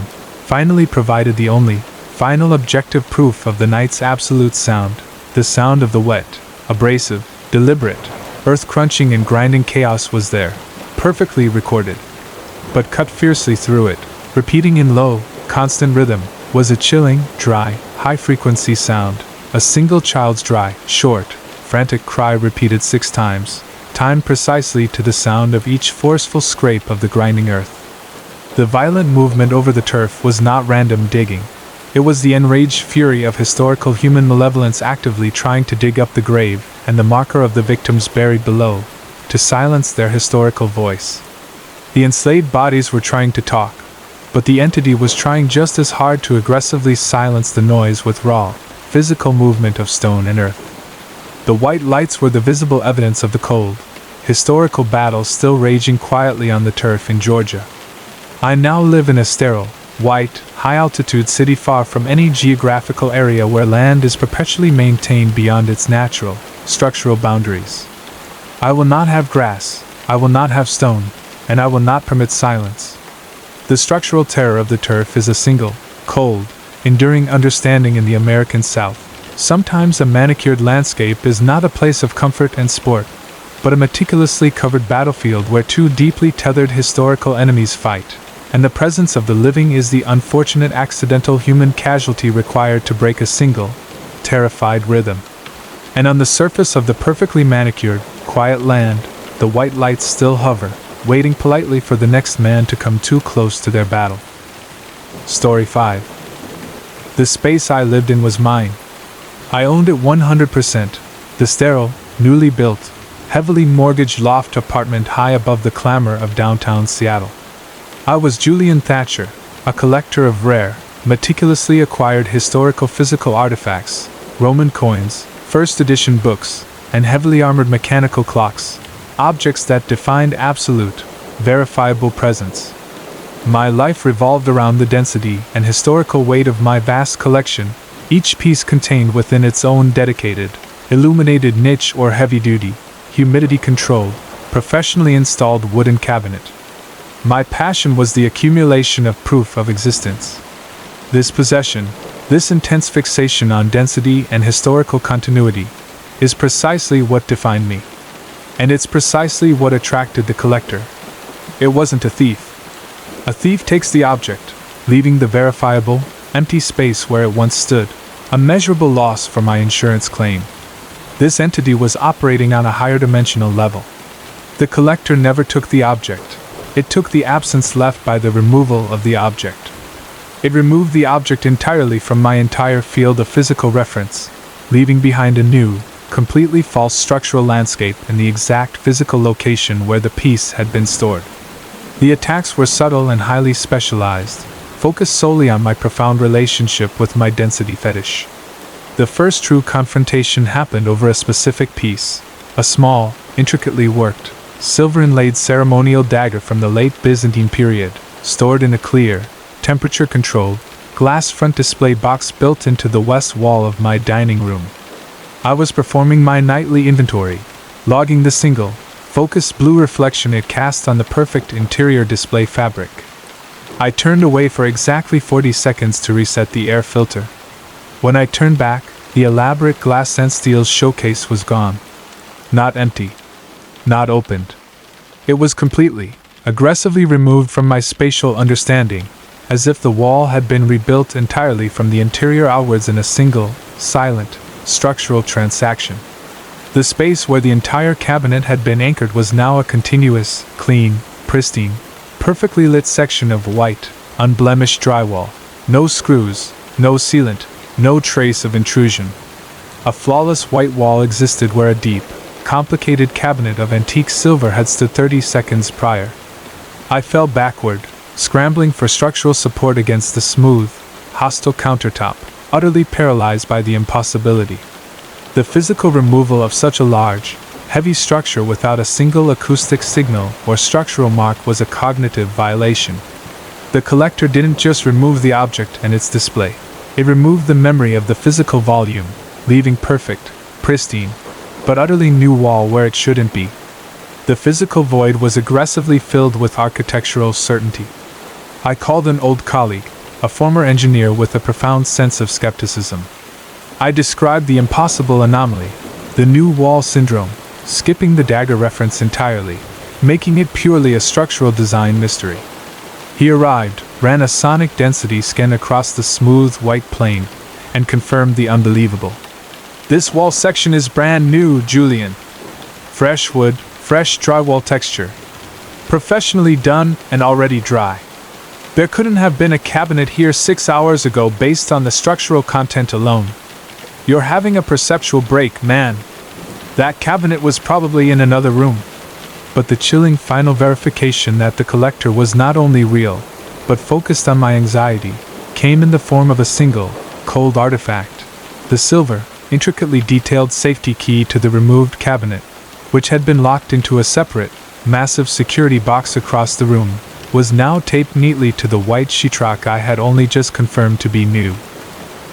finally provided the only, final objective proof of the night's absolute sound, the sound of the wet, abrasive, deliberate, earth-crunching and grinding chaos was there, perfectly recorded. But cut fiercely through it, repeating in low, constant rhythm, was a chilling, dry, high-frequency sound, a single child's dry, short, frantic cry repeated 6 times, timed precisely to the sound of each forceful scrape of the grinding earth. The violent movement over the turf was not random digging. It was the enraged fury of historical human malevolence actively trying to dig up the grave and the marker of the victims buried below, to silence their historical voice. The enslaved bodies were trying to talk, but the entity was trying just as hard to aggressively silence the noise with raw, physical movement of stone and earth. The white lights were the visible evidence of the cold, historical battle still raging quietly on the turf in Georgia. I now live in a sterile, white, high-altitude city far from any geographical area where land is perpetually maintained beyond its natural, structural boundaries. I will not have grass, I will not have stone, and I will not permit silence. The structural terror of the turf is a single, cold, enduring understanding in the American South. Sometimes a manicured landscape is not a place of comfort and sport, but a meticulously covered battlefield where 2 deeply tethered historical enemies fight, and the presence of the living is the unfortunate accidental human casualty required to break a single, terrified rhythm. And on the surface of the perfectly manicured, quiet land, the white lights still hover, waiting politely for the next man to come too close to their battle. Story 5. The space I lived in was mine. I owned it 100%, the sterile, newly built, heavily mortgaged loft apartment high above the clamor of downtown Seattle. I was Julian Thatcher, a collector of rare, meticulously acquired historical physical artifacts, Roman coins, first edition books, and heavily armored mechanical clocks, objects that defined absolute, verifiable presence. My life revolved around the density and historical weight of my vast collection, each piece contained within its own dedicated, illuminated niche or heavy-duty, humidity-controlled, professionally installed wooden cabinet. My passion was the accumulation of proof of existence. This possession, this intense fixation on density and historical continuity, is precisely what defined me. And it's precisely what attracted the collector. It wasn't a thief. A thief takes the object, leaving the verifiable, empty space where it once stood, a measurable loss for my insurance claim. This entity was operating on a higher dimensional level. The collector never took the object. It took the absence left by the removal of the object. It removed the object entirely from my entire field of physical reference, leaving behind a new, completely false structural landscape in the exact physical location where the piece had been stored. The attacks were subtle and highly specialized, focused solely on my profound relationship with my density fetish. The first true confrontation happened over a specific piece, a small, intricately worked, silver-inlaid ceremonial dagger from the late Byzantine period, stored in a clear, temperature-controlled, glass front display box built into the west wall of my dining room. I was performing my nightly inventory, logging the single, focused blue reflection it cast on the perfect interior display fabric. I turned away for exactly 40 seconds to reset the air filter. When I turned back, the elaborate glass and steel showcase was gone. Not empty. Not opened. It was completely, aggressively removed from my spatial understanding, as if the wall had been rebuilt entirely from the interior outwards in a single, silent, structural transaction. The space where the entire cabinet had been anchored was now a continuous, clean, pristine, perfectly lit section of white, unblemished drywall. No screws, no sealant, no trace of intrusion. A flawless white wall existed where a deep, complicated cabinet of antique silver had stood 30 seconds prior. I fell backward, scrambling for structural support against the smooth, hostile countertop, utterly paralyzed by the impossibility. The physical removal of such a large, Heavy structure without a single acoustic signal or structural mark was a cognitive violation. The collector didn't just remove the object and its display. It removed the memory of the physical volume, leaving perfect, pristine, but utterly new wall where it shouldn't be. The physical void was aggressively filled with architectural certainty. I called an old colleague, a former engineer with a profound sense of skepticism. I described the impossible anomaly, the new wall syndrome, skipping the dagger reference entirely, making it purely a structural design mystery. He arrived, ran a sonic density scan across the smooth white plane, and confirmed the unbelievable. "This wall section is brand new, Julian. Fresh wood, fresh drywall texture. Professionally done and already dry. There couldn't have been a cabinet here 6 hours ago based on the structural content alone. You're having a perceptual break, man. That cabinet was probably in another room." But the chilling final verification that the collector was not only real, but focused on my anxiety, came in the form of a single, cold artifact. The silver, intricately detailed safety key to the removed cabinet, which had been locked into a separate, massive security box across the room, was now taped neatly to the white sheetrock I had only just confirmed to be new.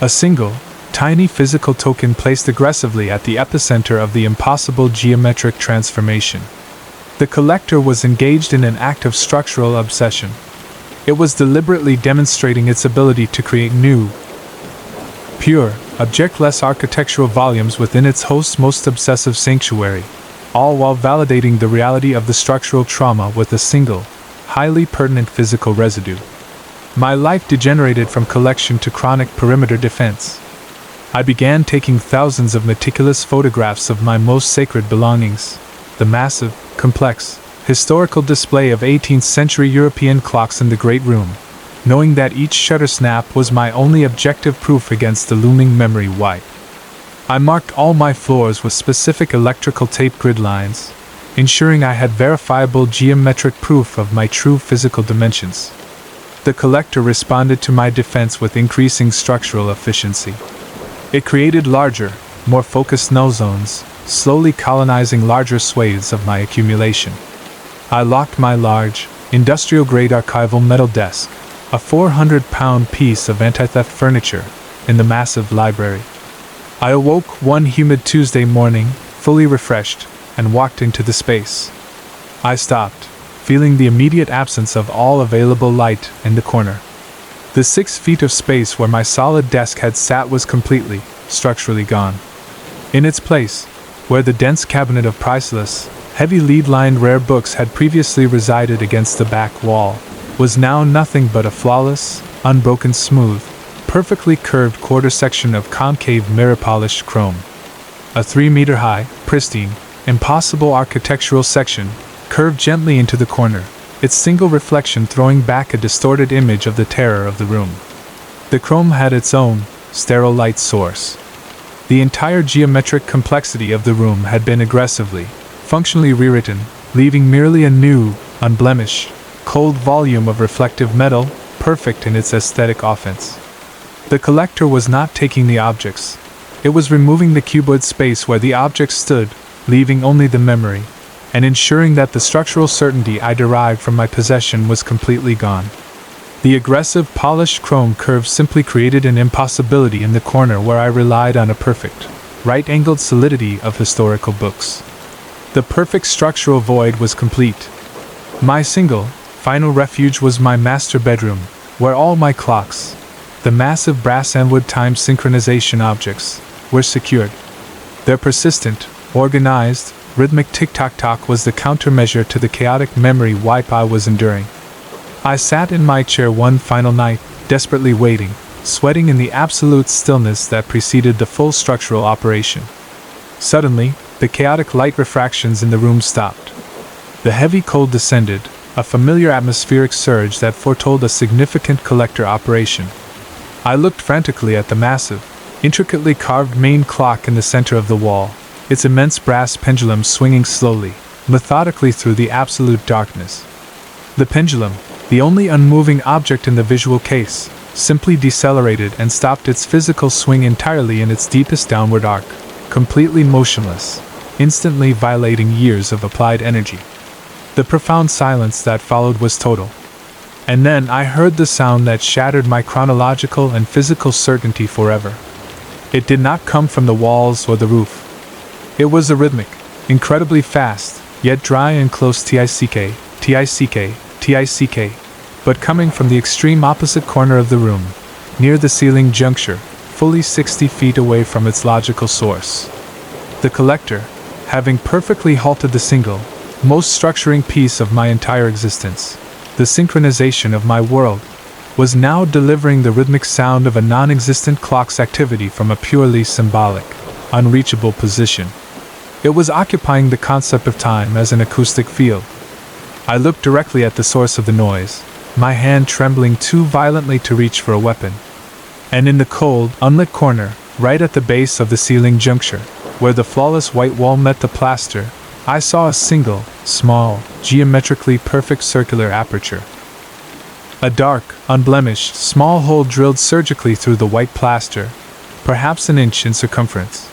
A single, tiny physical token placed aggressively at the epicenter of the impossible geometric transformation. The collector was engaged in an act of structural obsession. It was deliberately demonstrating its ability to create new, pure, objectless architectural volumes within its host's most obsessive sanctuary, all while validating the reality of the structural trauma with a single, highly pertinent physical residue. My life degenerated from collection to chronic perimeter defense. I began taking thousands of meticulous photographs of my most sacred belongings, the massive, complex, historical display of 18th century European clocks in the Great Room, knowing that each shutter snap was my only objective proof against the looming memory wipe. I marked all my floors with specific electrical tape grid lines, ensuring I had verifiable geometric proof of my true physical dimensions. The collector responded to my defense with increasing structural efficiency. It created larger, more focused null zones, slowly colonizing larger swathes of my accumulation. I locked my large, industrial-grade archival metal desk, a 400-pound piece of anti-theft furniture, in the massive library. I awoke one humid Tuesday morning, fully refreshed, and walked into the space. I stopped, feeling the immediate absence of all available light in the corner. The 6 feet of space where my solid desk had sat was completely, structurally gone. In its place, where the dense cabinet of priceless, heavy lead-lined rare books had previously resided against the back wall, was now nothing but a flawless, unbroken smooth, perfectly curved quarter section of concave mirror-polished chrome. A 3-meter-high, pristine, impossible architectural section, curved gently into the corner, its single reflection throwing back a distorted image of the terror of the room. The chrome had its own, sterile light source. The entire geometric complexity of the room had been aggressively, functionally rewritten, leaving merely a new, unblemished, cold volume of reflective metal, perfect in its aesthetic offense. The collector was not taking the objects. It was removing the cuboid space where the objects stood, leaving only the memory, and ensuring that the structural certainty I derived from my possession was completely gone. The aggressive polished chrome curve simply created an impossibility in the corner where I relied on a perfect, right-angled solidity of historical books. The perfect structural void was complete. My single, final refuge was my master bedroom, where all my clocks, the massive brass and wood time synchronization objects, were secured. Their persistent, organized, rhythmic tick-tock-tock was the countermeasure to the chaotic memory wipe I was enduring. I sat in my chair one final night, desperately waiting, sweating in the absolute stillness that preceded the full structural operation. Suddenly, the chaotic light refractions in the room stopped. The heavy cold descended, a familiar atmospheric surge that foretold a significant collector operation. I looked frantically at the massive, intricately carved main clock in the center of the wall, its immense brass pendulum swinging slowly, methodically through the absolute darkness. The pendulum, the only unmoving object in the visual case, simply decelerated and stopped its physical swing entirely in its deepest downward arc, completely motionless. instantly violating years of applied energy. The profound silence that followed was total. And then I heard the sound that shattered my chronological and physical certainty forever. It did not come from the walls or the roof. It was a rhythmic, incredibly fast, yet dry and close tick, tick, tick, but coming from the extreme opposite corner of the room, near the ceiling juncture, fully 60 feet away from its logical source. The collector, having perfectly halted the single, most structuring piece of my entire existence, the synchronization of my world, was now delivering the rhythmic sound of a non-existent clock's activity from a purely symbolic, unreachable position. It was occupying the concept of time as an acoustic field. I looked directly at the source of the noise, my hand trembling too violently to reach for a weapon. And in the cold, unlit corner, right at the base of the ceiling juncture, where the flawless white wall met the plaster, I saw a single, small, geometrically perfect circular aperture. A dark, unblemished, small hole drilled surgically through the white plaster, perhaps an inch in circumference.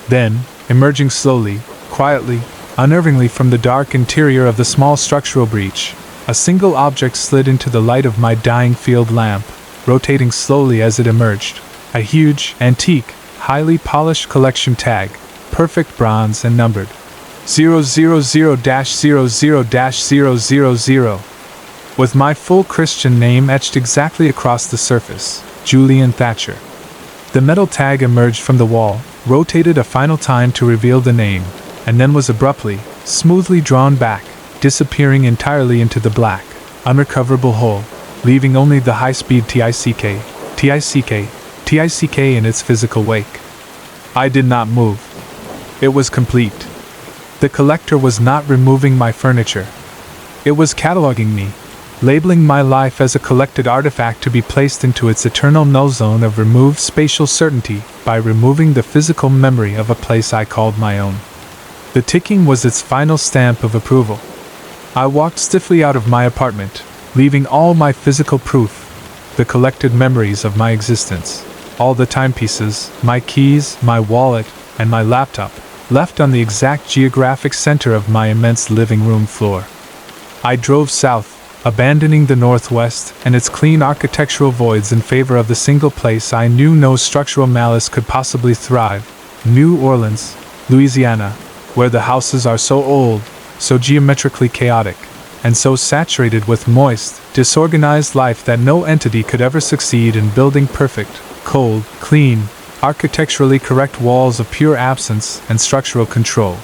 Then, emerging slowly, quietly, unnervingly from the dark interior of the small structural breach, a single object slid into the light of my dying field lamp, rotating slowly as it emerged, a huge, antique, highly polished collection tag, perfect bronze and numbered 000-00-000, with my full Christian name etched exactly across the surface, Julian Thatcher. The metal tag emerged from the wall, rotated a final time to reveal the name, and then was abruptly, smoothly drawn back, disappearing entirely into the black, unrecoverable hole, leaving only the high-speed tick, in its physical wake. I did not move. It was complete. The collector was not removing my furniture. It was cataloging me, labeling my life as a collected artifact to be placed into its eternal null zone of removed spatial certainty by removing the physical memory of a place I called my own. The ticking was its final stamp of approval. I walked stiffly out of my apartment, leaving all my physical proof, the collected memories of my existence, all the timepieces, my keys, my wallet, and my laptop, left on the exact geographic center of my immense living room floor. I drove south, abandoning the Northwest and its clean architectural voids in favor of the single place I knew no structural malice could possibly thrive, New Orleans, Louisiana, where the houses are so old, so geometrically chaotic, and so saturated with moist, disorganized life that no entity could ever succeed in building perfect, cold, clean, architecturally correct walls of pure absence and structural control.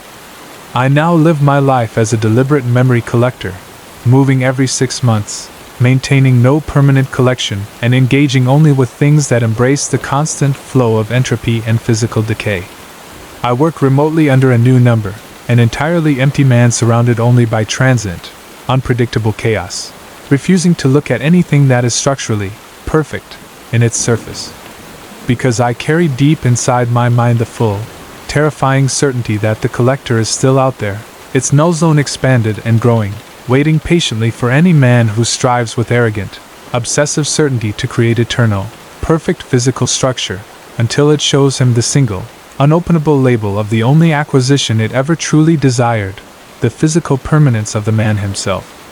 I now live my life as a deliberate memory collector, moving every 6 months, maintaining no permanent collection and engaging only with things that embrace the constant flow of entropy and physical decay. I work remotely under a new number, an entirely empty man surrounded only by transient, unpredictable chaos, refusing to look at anything that is structurally perfect in its surface. Because I carry deep inside my mind the full, terrifying certainty that the collector is still out there, its null zone expanded and growing, waiting patiently for any man who strives with arrogant, obsessive certainty to create eternal, perfect physical structure, until it shows him the single, unopenable label of the only acquisition it ever truly desired, the physical permanence of the man himself.